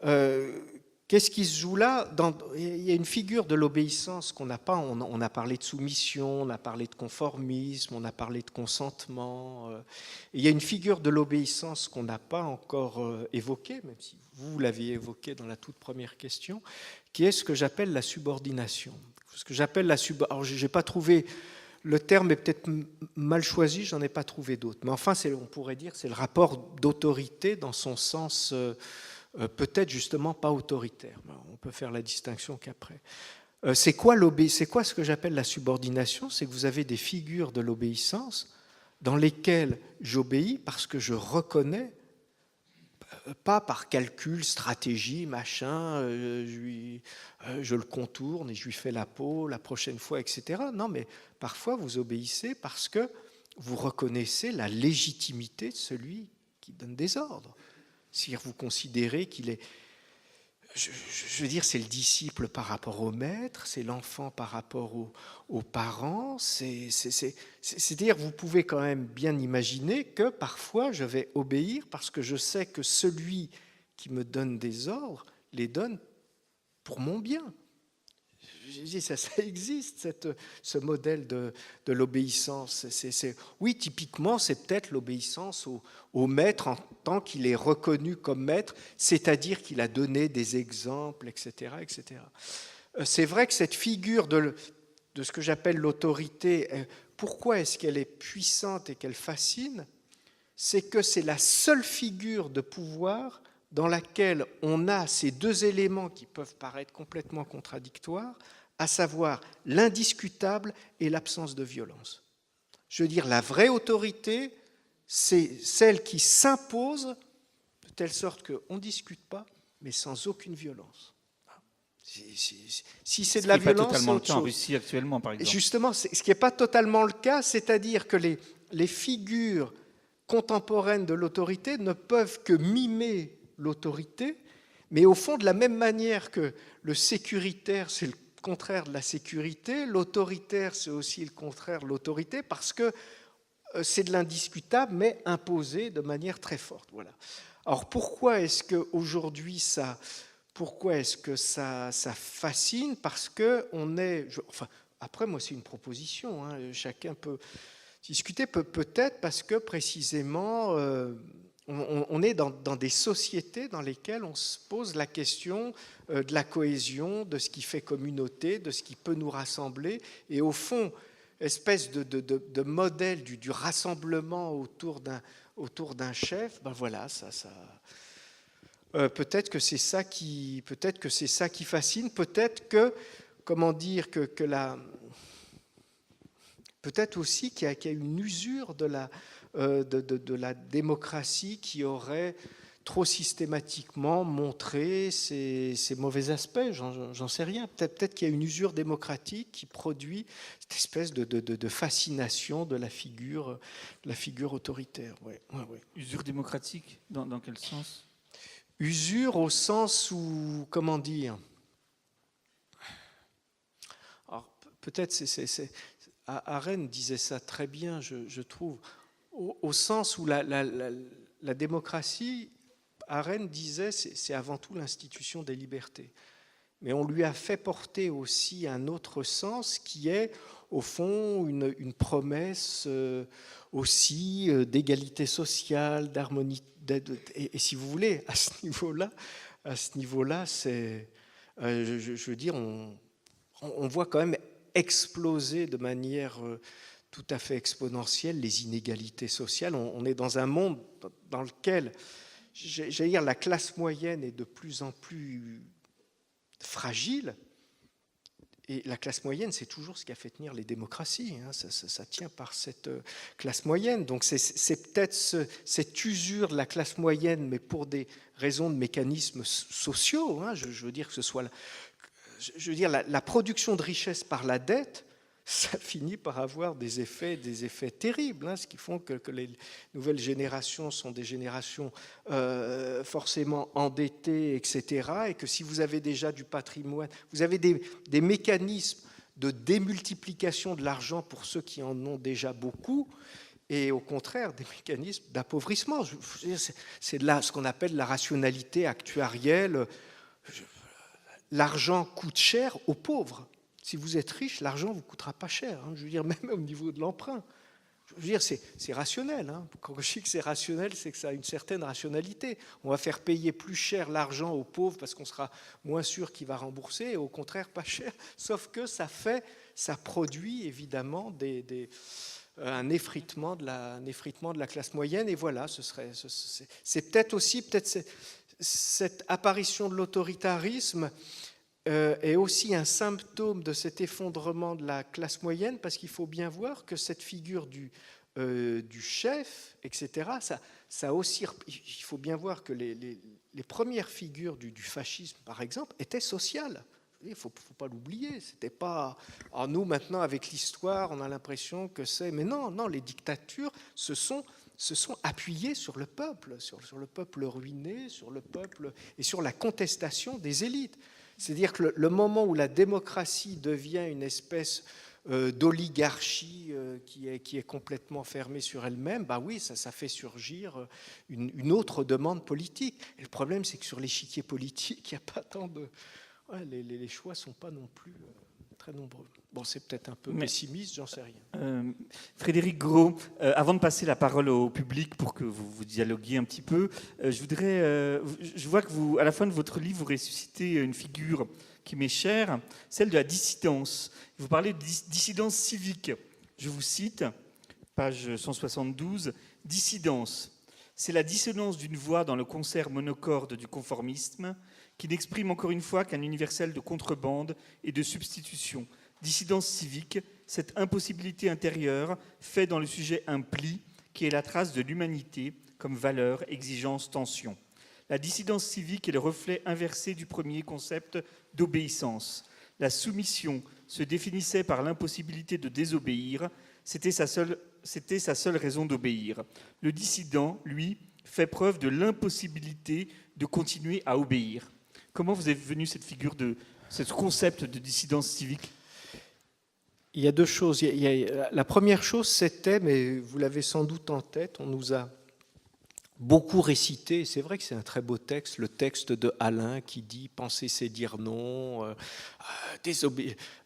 Qu'est-ce qui se joue là? Il y a une figure de l'obéissance qu'on n'a pas. On a parlé de soumission, on a parlé de conformisme, on a parlé de consentement. Il y a une figure de l'obéissance qu'on n'a pas encore évoquée, même si vous l'aviez évoquée dans la toute première question, qui est ce que j'appelle la subordination. Ce que j'appelle alors, je n'ai pas trouvé... Le terme est peut-être mal choisi, j'en ai pas trouvé d'autre. Mais enfin, on pourrait dire c'est le rapport d'autorité dans son sens peut-être justement pas autoritaire. On peut faire la distinction qu'après. C'est quoi ce que j'appelle la subordination? C'est que vous avez des figures de l'obéissance dans lesquelles j'obéis parce que je reconnais pas par calcul, stratégie, machin, je le contourne et je lui fais la peau la prochaine fois, etc. Non, mais parfois vous obéissez parce que vous reconnaissez la légitimité de celui qui donne des ordres. C'est-à-dire vous considérez qu'il est... Je veux dire, c'est le disciple par rapport au maître, c'est l'enfant par rapport aux parents. C'est-à-dire, vous pouvez quand même bien imaginer que parfois je vais obéir parce que je sais que celui qui me donne des ordres les donne pour mon bien. Je dis, ça existe, ce modèle de l'obéissance. Oui, typiquement, c'est peut-être l'obéissance au maître en tant qu'il est reconnu comme maître, c'est-à-dire qu'il a donné des exemples, etc., etc. C'est vrai que cette figure de ce que j'appelle l'autorité, pourquoi est-ce qu'elle est puissante et qu'elle fascine? C'est que c'est la seule figure de pouvoir dans laquelle on a ces deux éléments qui peuvent paraître complètement contradictoires, à savoir l'indiscutable et l'absence de violence. Je veux dire, la vraie autorité, c'est celle qui s'impose de telle sorte qu'on ne discute pas, mais sans aucune violence. Si c'est de la violence, c'est pas totalement le autre cas en chose. Russie actuellement, par exemple. Justement, ce qui n'est pas totalement le cas, c'est-à-dire que les figures contemporaines de l'autorité ne peuvent que mimer l'autorité, mais au fond, de la même manière que le sécuritaire, c'est le contraire de la sécurité, l'autoritaire, c'est aussi le contraire de l'autorité, parce que c'est de l'indiscutable, mais imposé de manière très forte. Voilà. Alors pourquoi est-ce qu'aujourd'hui ça fascine? Parce que on est... après, moi, c'est une proposition, hein, chacun peut discuter, peut-être parce que précisément... on est dans des sociétés dans lesquelles on se pose la question de la cohésion, de ce qui fait communauté, de ce qui peut nous rassembler. Et au fond, espèce de modèle du rassemblement autour d'un chef, ben voilà, peut-être que c'est ça qui fascine, peut-être que, comment dire, peut-être aussi qu'il y a une usure de la démocratie qui aurait trop systématiquement montré ses mauvais aspects, j'en sais rien. Peut-être qu'il y a une usure démocratique qui produit cette espèce de fascination de la figure autoritaire. Ouais. Usure démocratique, dans quel sens? Usure au sens où, comment dire, alors peut-être Arendt disait ça très bien, je trouve, au sens où la démocratie, Arendt disait, c'est avant tout l'institution des libertés. Mais on lui a fait porter aussi un autre sens qui est, au fond, une promesse aussi d'égalité sociale, d'harmonie. Et si vous voulez, à ce niveau-là, c'est, je veux dire, on voit quand même exploser de manière tout à fait exponentielle les inégalités sociales. On est dans un monde dans lequel, j'allais dire, la classe moyenne est de plus en plus fragile. Et la classe moyenne, c'est toujours ce qui a fait tenir les démocraties. Hein. Ça tient par cette classe moyenne. Donc c'est peut-être cette usure de la classe moyenne, mais pour des raisons de mécanismes sociaux. Hein. Je veux dire que ce soit la production de richesse par la dette, ça finit par avoir des effets terribles, hein, ce qui font que les nouvelles générations sont des générations forcément endettées, etc. Et que si vous avez déjà du patrimoine, vous avez des mécanismes de démultiplication de l'argent pour ceux qui en ont déjà beaucoup, et au contraire des mécanismes d'appauvrissement. C'est là ce qu'on appelle la rationalité actuarielle. L'argent coûte cher aux pauvres. Si vous êtes riche, l'argent ne vous coûtera pas cher. Hein. Je veux dire, même au niveau de l'emprunt. Je veux dire, c'est rationnel. Hein. Quand je dis que c'est rationnel, c'est que ça a une certaine rationalité. On va faire payer plus cher l'argent aux pauvres parce qu'on sera moins sûr qu'il va rembourser, et au contraire pas cher. Sauf que ça produit évidemment un effritement de la classe moyenne. Et voilà, c'est peut-être aussi cette apparition de l'autoritarisme est aussi un symptôme de cet effondrement de la classe moyenne, parce qu'il faut bien voir que cette figure du chef, etc. Ça aussi, il faut bien voir que les premières figures du fascisme, par exemple, étaient sociales. Il ne faut pas l'oublier. C'était pas. Alors nous, maintenant, avec l'histoire, on a l'impression que c'est. Mais non, les dictatures se sont appuyées sur le peuple ruiné, sur le peuple et sur la contestation des élites. C'est-à-dire que le moment où la démocratie devient une espèce d'oligarchie qui est complètement fermée sur elle-même, bah oui, ça fait surgir une autre demande politique. Et le problème, c'est que sur l'échiquier politique, il n'y a pas tant de... Ouais, les choix ne sont pas non plus très nombreux. Bon, c'est peut-être un peu pessimiste, j'en sais rien. Frédéric Gros, avant de passer la parole au public pour que vous dialoguiez un petit peu, je vois que vous, à la fin de votre livre, vous ressuscitez une figure qui m'est chère, celle de la dissidence. Vous parlez de dissidence civique. Je vous cite, page 172, « Dissidence, c'est la dissonance d'une voix dans le concert monocorde du conformisme qui n'exprime encore une fois qu'un universel de contrebande et de substitution. Dissidence civique, cette impossibilité intérieure fait dans le sujet un pli qui est la trace de l'humanité comme valeur, exigence, tension. La dissidence civique est le reflet inversé du premier concept d'obéissance. La soumission se définissait par l'impossibilité de désobéir, c'était sa seule raison d'obéir. Le dissident, lui, fait preuve de l'impossibilité de continuer à obéir. » Comment vous est venue cette figure ce concept de dissidence civique ? Il y a deux choses. La première chose, c'était, mais vous l'avez sans doute en tête, on nous a beaucoup récité, c'est vrai que c'est un très beau texte, le texte de Alain qui dit « penser c'est dire non »,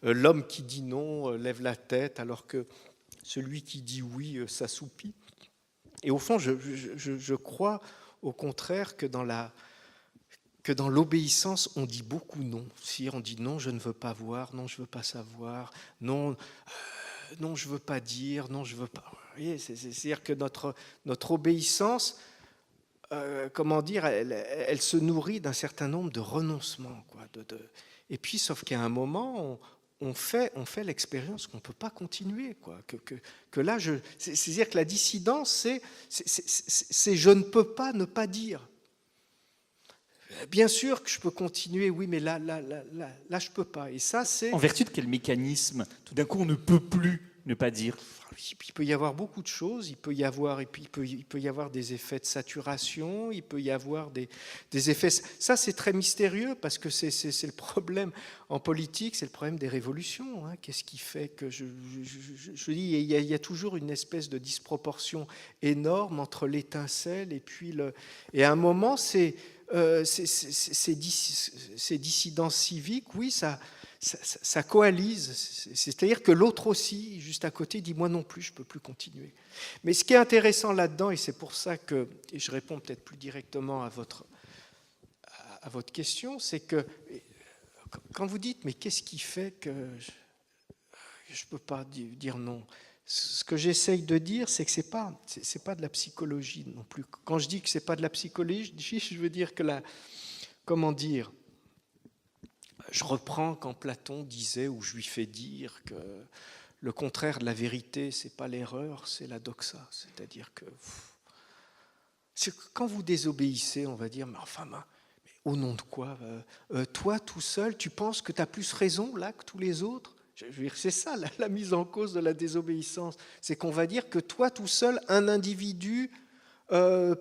l'homme qui dit non lève la tête alors que celui qui dit oui s'assoupit. Et au fond, je crois au contraire que dans l'obéissance, on dit beaucoup non. Si on dit non, je ne veux pas voir, non, je ne veux pas savoir, non, non, je ne veux pas dire, non, je ne veux pas... Vous voyez, c'est-à-dire que notre obéissance, comment dire, elle se nourrit d'un certain nombre de renoncements, quoi, et puis, sauf qu'à un moment, on fait l'expérience qu'on ne peut pas continuer, quoi, que là, c'est-à-dire que la dissidence, c'est je ne peux pas ne pas dire. Bien sûr que je peux continuer, oui, mais là, je ne peux pas. Et ça, c'est... En vertu de quel mécanisme, tout d'un coup, on ne peut plus ne pas dire ? Il peut y avoir beaucoup de choses. Il peut y avoir des effets de saturation. Il peut y avoir des effets... Ça, c'est très mystérieux parce que c'est le problème en politique, c'est le problème des révolutions. Hein. Qu'est-ce qui fait que... Je dis, il y a toujours une espèce de disproportion énorme entre l'étincelle et puis le... Et à un moment, ces dissidences civiques, oui, ça coalise. C'est-à-dire que l'autre aussi, juste à côté, dit « moi non plus, je ne peux plus continuer ». Mais ce qui est intéressant là-dedans, et c'est pour ça que, et je réponds peut-être plus directement à votre question, c'est que quand vous dites « mais qu'est-ce qui fait que je ne peux pas dire non ?» Ce que j'essaye de dire, c'est que ce n'est pas de la psychologie non plus. Quand je dis que ce n'est pas de la psychologie, je veux dire que comment dire, je reprends quand Platon disait, ou je lui fais dire que le contraire de la vérité, ce n'est pas l'erreur, c'est la doxa. C'est-à-dire que quand vous désobéissez, on va dire, mais enfin, mais au nom de quoi toi, tout seul, tu penses que tu as plus raison là que tous les autres ? Je veux dire, c'est ça la mise en cause de la désobéissance. C'est qu'on va dire que toi, tout seul, un individu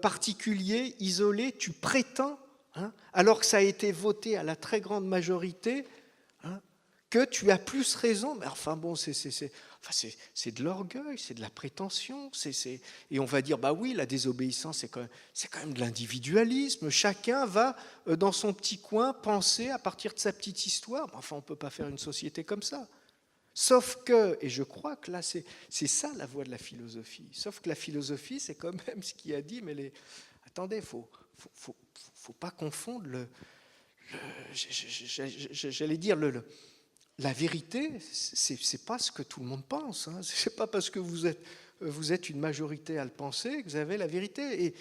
particulier, isolé, tu prétends, hein, alors que ça a été voté à la très grande majorité, hein, que tu as plus raison. Mais enfin bon, c'est de l'orgueil, c'est de la prétention. Et on va dire, bah oui, la désobéissance, c'est quand même de l'individualisme. Chacun va, dans son petit coin, penser à partir de sa petite histoire. Mais enfin, on ne peut pas faire une société comme ça. Sauf que, et je crois que là, c'est ça la voie de la philosophie. Sauf que la philosophie, c'est quand même ce qui a dit, mais attendez, faut pas confondre j'allais dire la vérité, c'est pas ce que tout le monde pense. Hein. C'est pas parce que vous êtes une majorité à le penser que vous avez la vérité.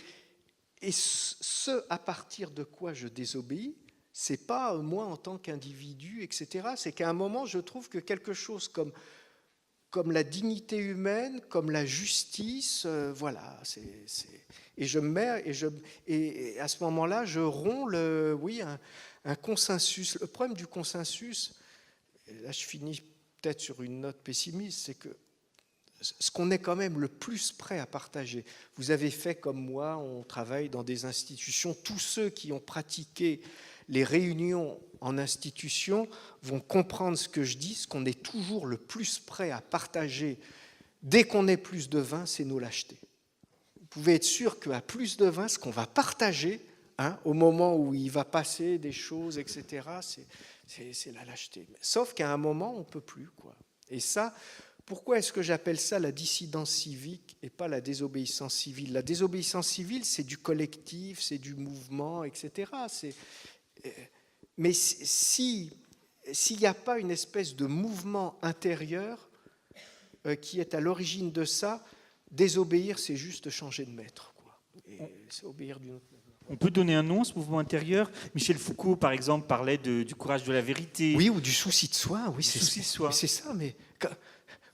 Et ce à partir de quoi je désobéis, c'est pas moi en tant qu'individu, etc. C'est qu'à un moment, je trouve que quelque chose comme comme la dignité humaine, comme la justice, voilà. Et je me mets, et à ce moment-là, je romps un consensus. Le problème du consensus, et là je finis peut-être sur une note pessimiste, c'est que ce qu'on est quand même le plus prêt à partager. Vous avez fait comme moi, on travaille dans des institutions, tous ceux qui ont pratiqué les réunions en institution vont comprendre ce que je dis, ce qu'on est toujours le plus prêt à partager dès qu'on est plus de 20, c'est nos lâchetés. Vous pouvez être sûr qu'à plus de 20, ce qu'on va partager, au moment où il va passer des choses, etc., c'est la lâcheté. Sauf qu'à un moment, on ne peut plus, quoi. Et ça, pourquoi est-ce que j'appelle ça la dissidence civique et pas la désobéissance civile? La désobéissance civile, c'est du collectif, c'est du mouvement, etc. Mais s'il n'y a pas une espèce de mouvement intérieur qui est à l'origine de ça, désobéir, c'est juste changer de maître, quoi. Et c'est obéir d'une autre manière. On peut donner un nom à ce mouvement intérieur. Michel Foucault, par exemple, parlait du courage de la vérité. Oui, ou du souci de soi. Oui, souci de soi. C'est ça, mais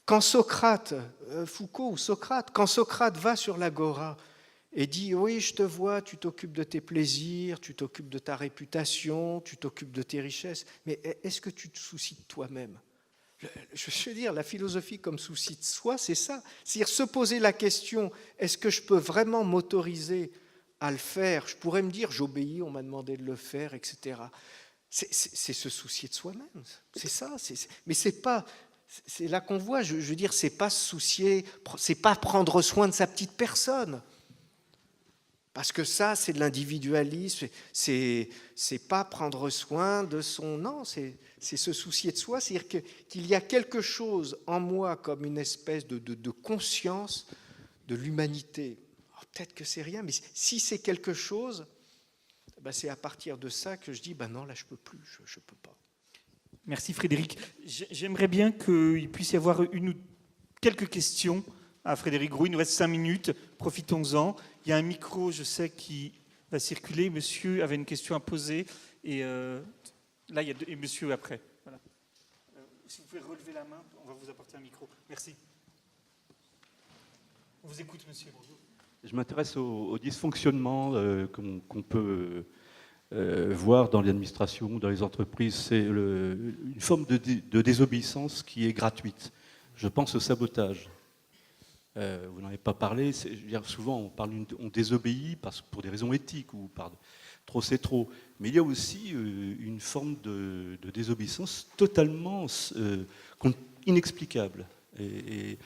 quand Socrate, Foucault ou Socrate, quand Socrate va sur l'agora et dit « Oui, je te vois, tu t'occupes de tes plaisirs, tu t'occupes de ta réputation, tu t'occupes de tes richesses, mais est-ce que tu te soucies de toi-même » Je veux dire, la philosophie comme souci de soi, c'est ça. C'est-à-dire se poser la question, est-ce que je peux vraiment m'autoriser à le faire? Je pourrais me dire, j'obéis, on m'a demandé de le faire, etc. C'est se soucier de soi-même, c'est ça. Mais c'est pas... C'est là qu'on voit, je veux dire, c'est pas se soucier, c'est pas prendre soin de sa petite personne. Parce que ça, c'est de l'individualisme, c'est pas prendre soin de son... Non, c'est se soucier de soi, c'est-à-dire qu'il y a quelque chose en moi comme une espèce de conscience de l'humanité. Peut-être que c'est rien, mais si c'est quelque chose, ben c'est à partir de ça que je dis, ben non, là, je peux plus, je peux pas. Merci Frédéric. J'aimerais bien qu'il puisse y avoir quelques questions à Frédéric Groult. Il nous reste 5 minutes, profitons-en. Il y a un micro, je sais, qui va circuler. Monsieur avait une question à poser. Et là, il y a et monsieur après. Voilà. Si vous pouvez relever la main, on va vous apporter un micro. Merci. On vous écoute, monsieur. Bonjour. Je m'intéresse au dysfonctionnement qu'on peut voir dans l'administration ou dans les entreprises. C'est une forme de désobéissance qui est gratuite. Je pense au sabotage. Vous n'en avez pas parlé. Je veux dire, souvent, on désobéit pour des raisons éthiques ou par trop c'est trop. Mais il y a aussi une forme de désobéissance totalement inexplicable et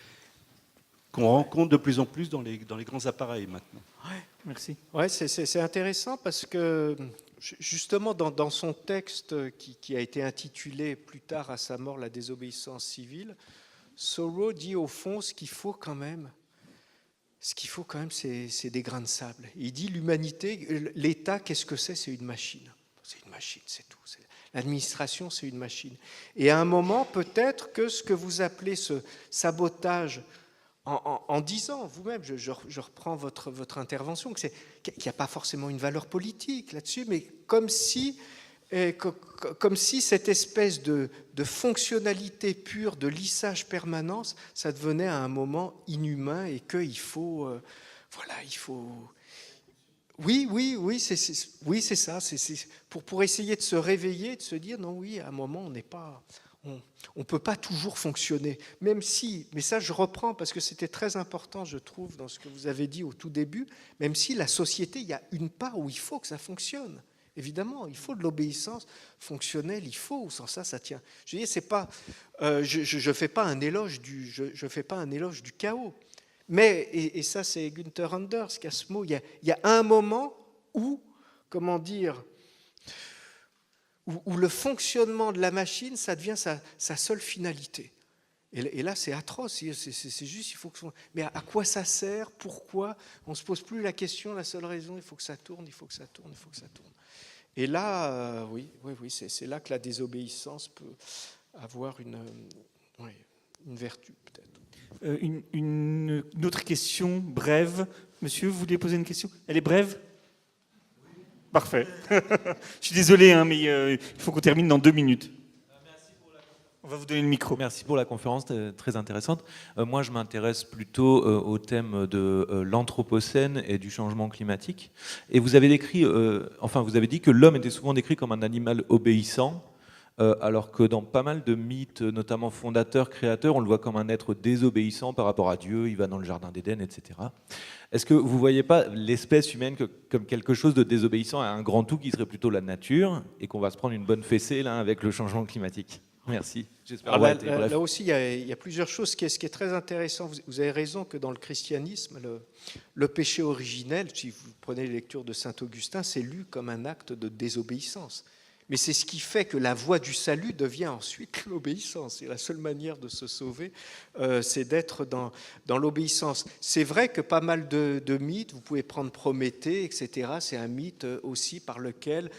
qu'on rencontre de plus en plus dans les grands appareils maintenant. Ouais, merci. Ouais, c'est intéressant parce que justement dans son texte qui a été intitulé plus tard à sa mort La désobéissance civile, Thoreau dit au fond ce qu'il faut quand même, c'est des grains de sable. Il dit l'humanité, l'État, qu'est-ce que c'est? C'est une machine. C'est une machine, c'est tout. L'administration, c'est une machine. Et à un moment, peut-être que ce que vous appelez ce sabotage, en disant vous-même, je reprends votre intervention, qu'il n'y a pas forcément une valeur politique là-dessus, mais comme si cette espèce de fonctionnalité pure, de lissage permanent, ça devenait à un moment inhumain et qu'il faut... Oui, c'est ça. C'est pour essayer de se réveiller, de se dire, non, oui, à un moment, on n'est pas... On ne peut pas toujours fonctionner, même si, mais ça je reprends parce que c'était très important, je trouve, dans ce que vous avez dit au tout début, même si la société, il y a une part où il faut que ça fonctionne. Évidemment, il faut de l'obéissance fonctionnelle, il faut, sans ça, ça tient. Je veux dire, c'est pas, je fais pas un éloge du chaos. Mais, et ça c'est Günther Anders qui a ce mot, il y a un moment où, comment dire, où le fonctionnement de la machine, ça devient sa seule finalité. Et là, c'est atroce, c'est juste, il faut que... Mais à quoi ça sert? Pourquoi? On ne se pose plus la question, la seule raison, il faut que ça tourne, il faut que ça tourne, il faut que ça tourne. Et là, oui, c'est là que la désobéissance peut avoir une vertu, peut-être. Une autre question, brève. Monsieur, vous vouliez poser une question? Elle est brève? Parfait. Je suis désolé, mais il faut qu'on termine dans 2 minutes. Merci pour la... On va vous donner le micro. Merci pour la conférence, très intéressante. Moi, je m'intéresse plutôt au thème de l'anthropocène et du changement climatique. Et vous avez décrit, vous avez dit que l'homme était souvent décrit comme un animal obéissant, alors que dans pas mal de mythes, notamment fondateurs, créateurs, on le voit comme un être désobéissant par rapport à Dieu, il va dans le jardin d'Éden, etc. Est-ce que vous ne voyez pas l'espèce humaine comme quelque chose de désobéissant à un grand tout qui serait plutôt la nature, et qu'on va se prendre une bonne fessée là, avec le changement climatique ? Merci. J'espère avoir été bref. Là aussi, il y a plusieurs choses. Ce qui est très intéressant, vous avez raison que dans le christianisme, le péché originel, si vous prenez les lectures de saint Augustin, c'est lu comme un acte de désobéissance. Mais c'est ce qui fait que la voie du salut devient ensuite l'obéissance. Et la seule manière de se sauver, c'est d'être dans l'obéissance. C'est vrai que pas mal de mythes, vous pouvez prendre Prométhée, etc., c'est un mythe aussi par lequel...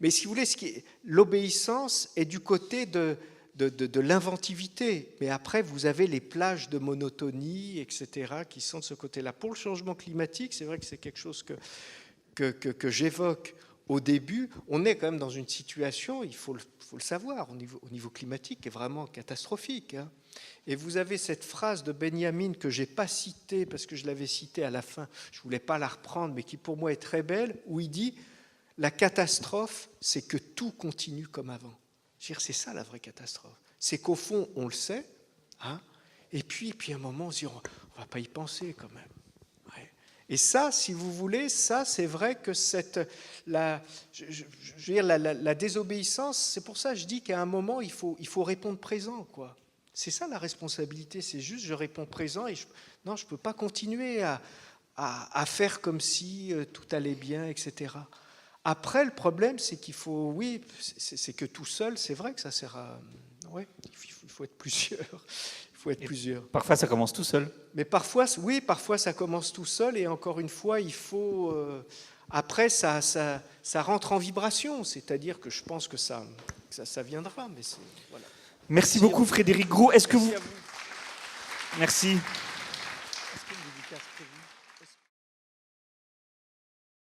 Mais si vous voulez, l'obéissance est du côté de l'inventivité. Mais après, vous avez les plages de monotonie, etc., qui sont de ce côté-là. Pour le changement climatique, c'est vrai que c'est quelque chose que j'évoque au début. On est quand même dans une situation, il faut le savoir, au niveau climatique, qui est vraiment catastrophique. Hein. Et vous avez cette phrase de Benjamin que je n'ai pas citée, parce que je l'avais citée à la fin, je ne voulais pas la reprendre, mais qui pour moi est très belle, où il dit « La catastrophe, c'est que tout continue comme avant ». Je veux dire, c'est ça la vraie catastrophe. C'est qu'au fond, on le sait, hein, et puis à un moment, on se dit « On ne va pas y penser quand même ». Et ça, si vous voulez, ça, c'est vrai que la désobéissance, c'est pour ça que je dis qu'à un moment, il faut répondre présent, quoi. C'est ça la responsabilité, c'est juste je réponds présent et je ne peux pas continuer à faire comme si tout allait bien, etc. Après, le problème, c'est qu'il faut, oui, c'est que tout seul, c'est vrai que ça sert à... Ouais, il faut être plusieurs. Parfois, ça commence tout seul. Mais parfois, oui, parfois ça commence tout seul. Et encore une fois, il faut... après, ça rentre en vibration. C'est-à-dire que je pense que ça viendra. Mais voilà. Merci beaucoup, Frédéric Gros. Est-ce que vous... Merci.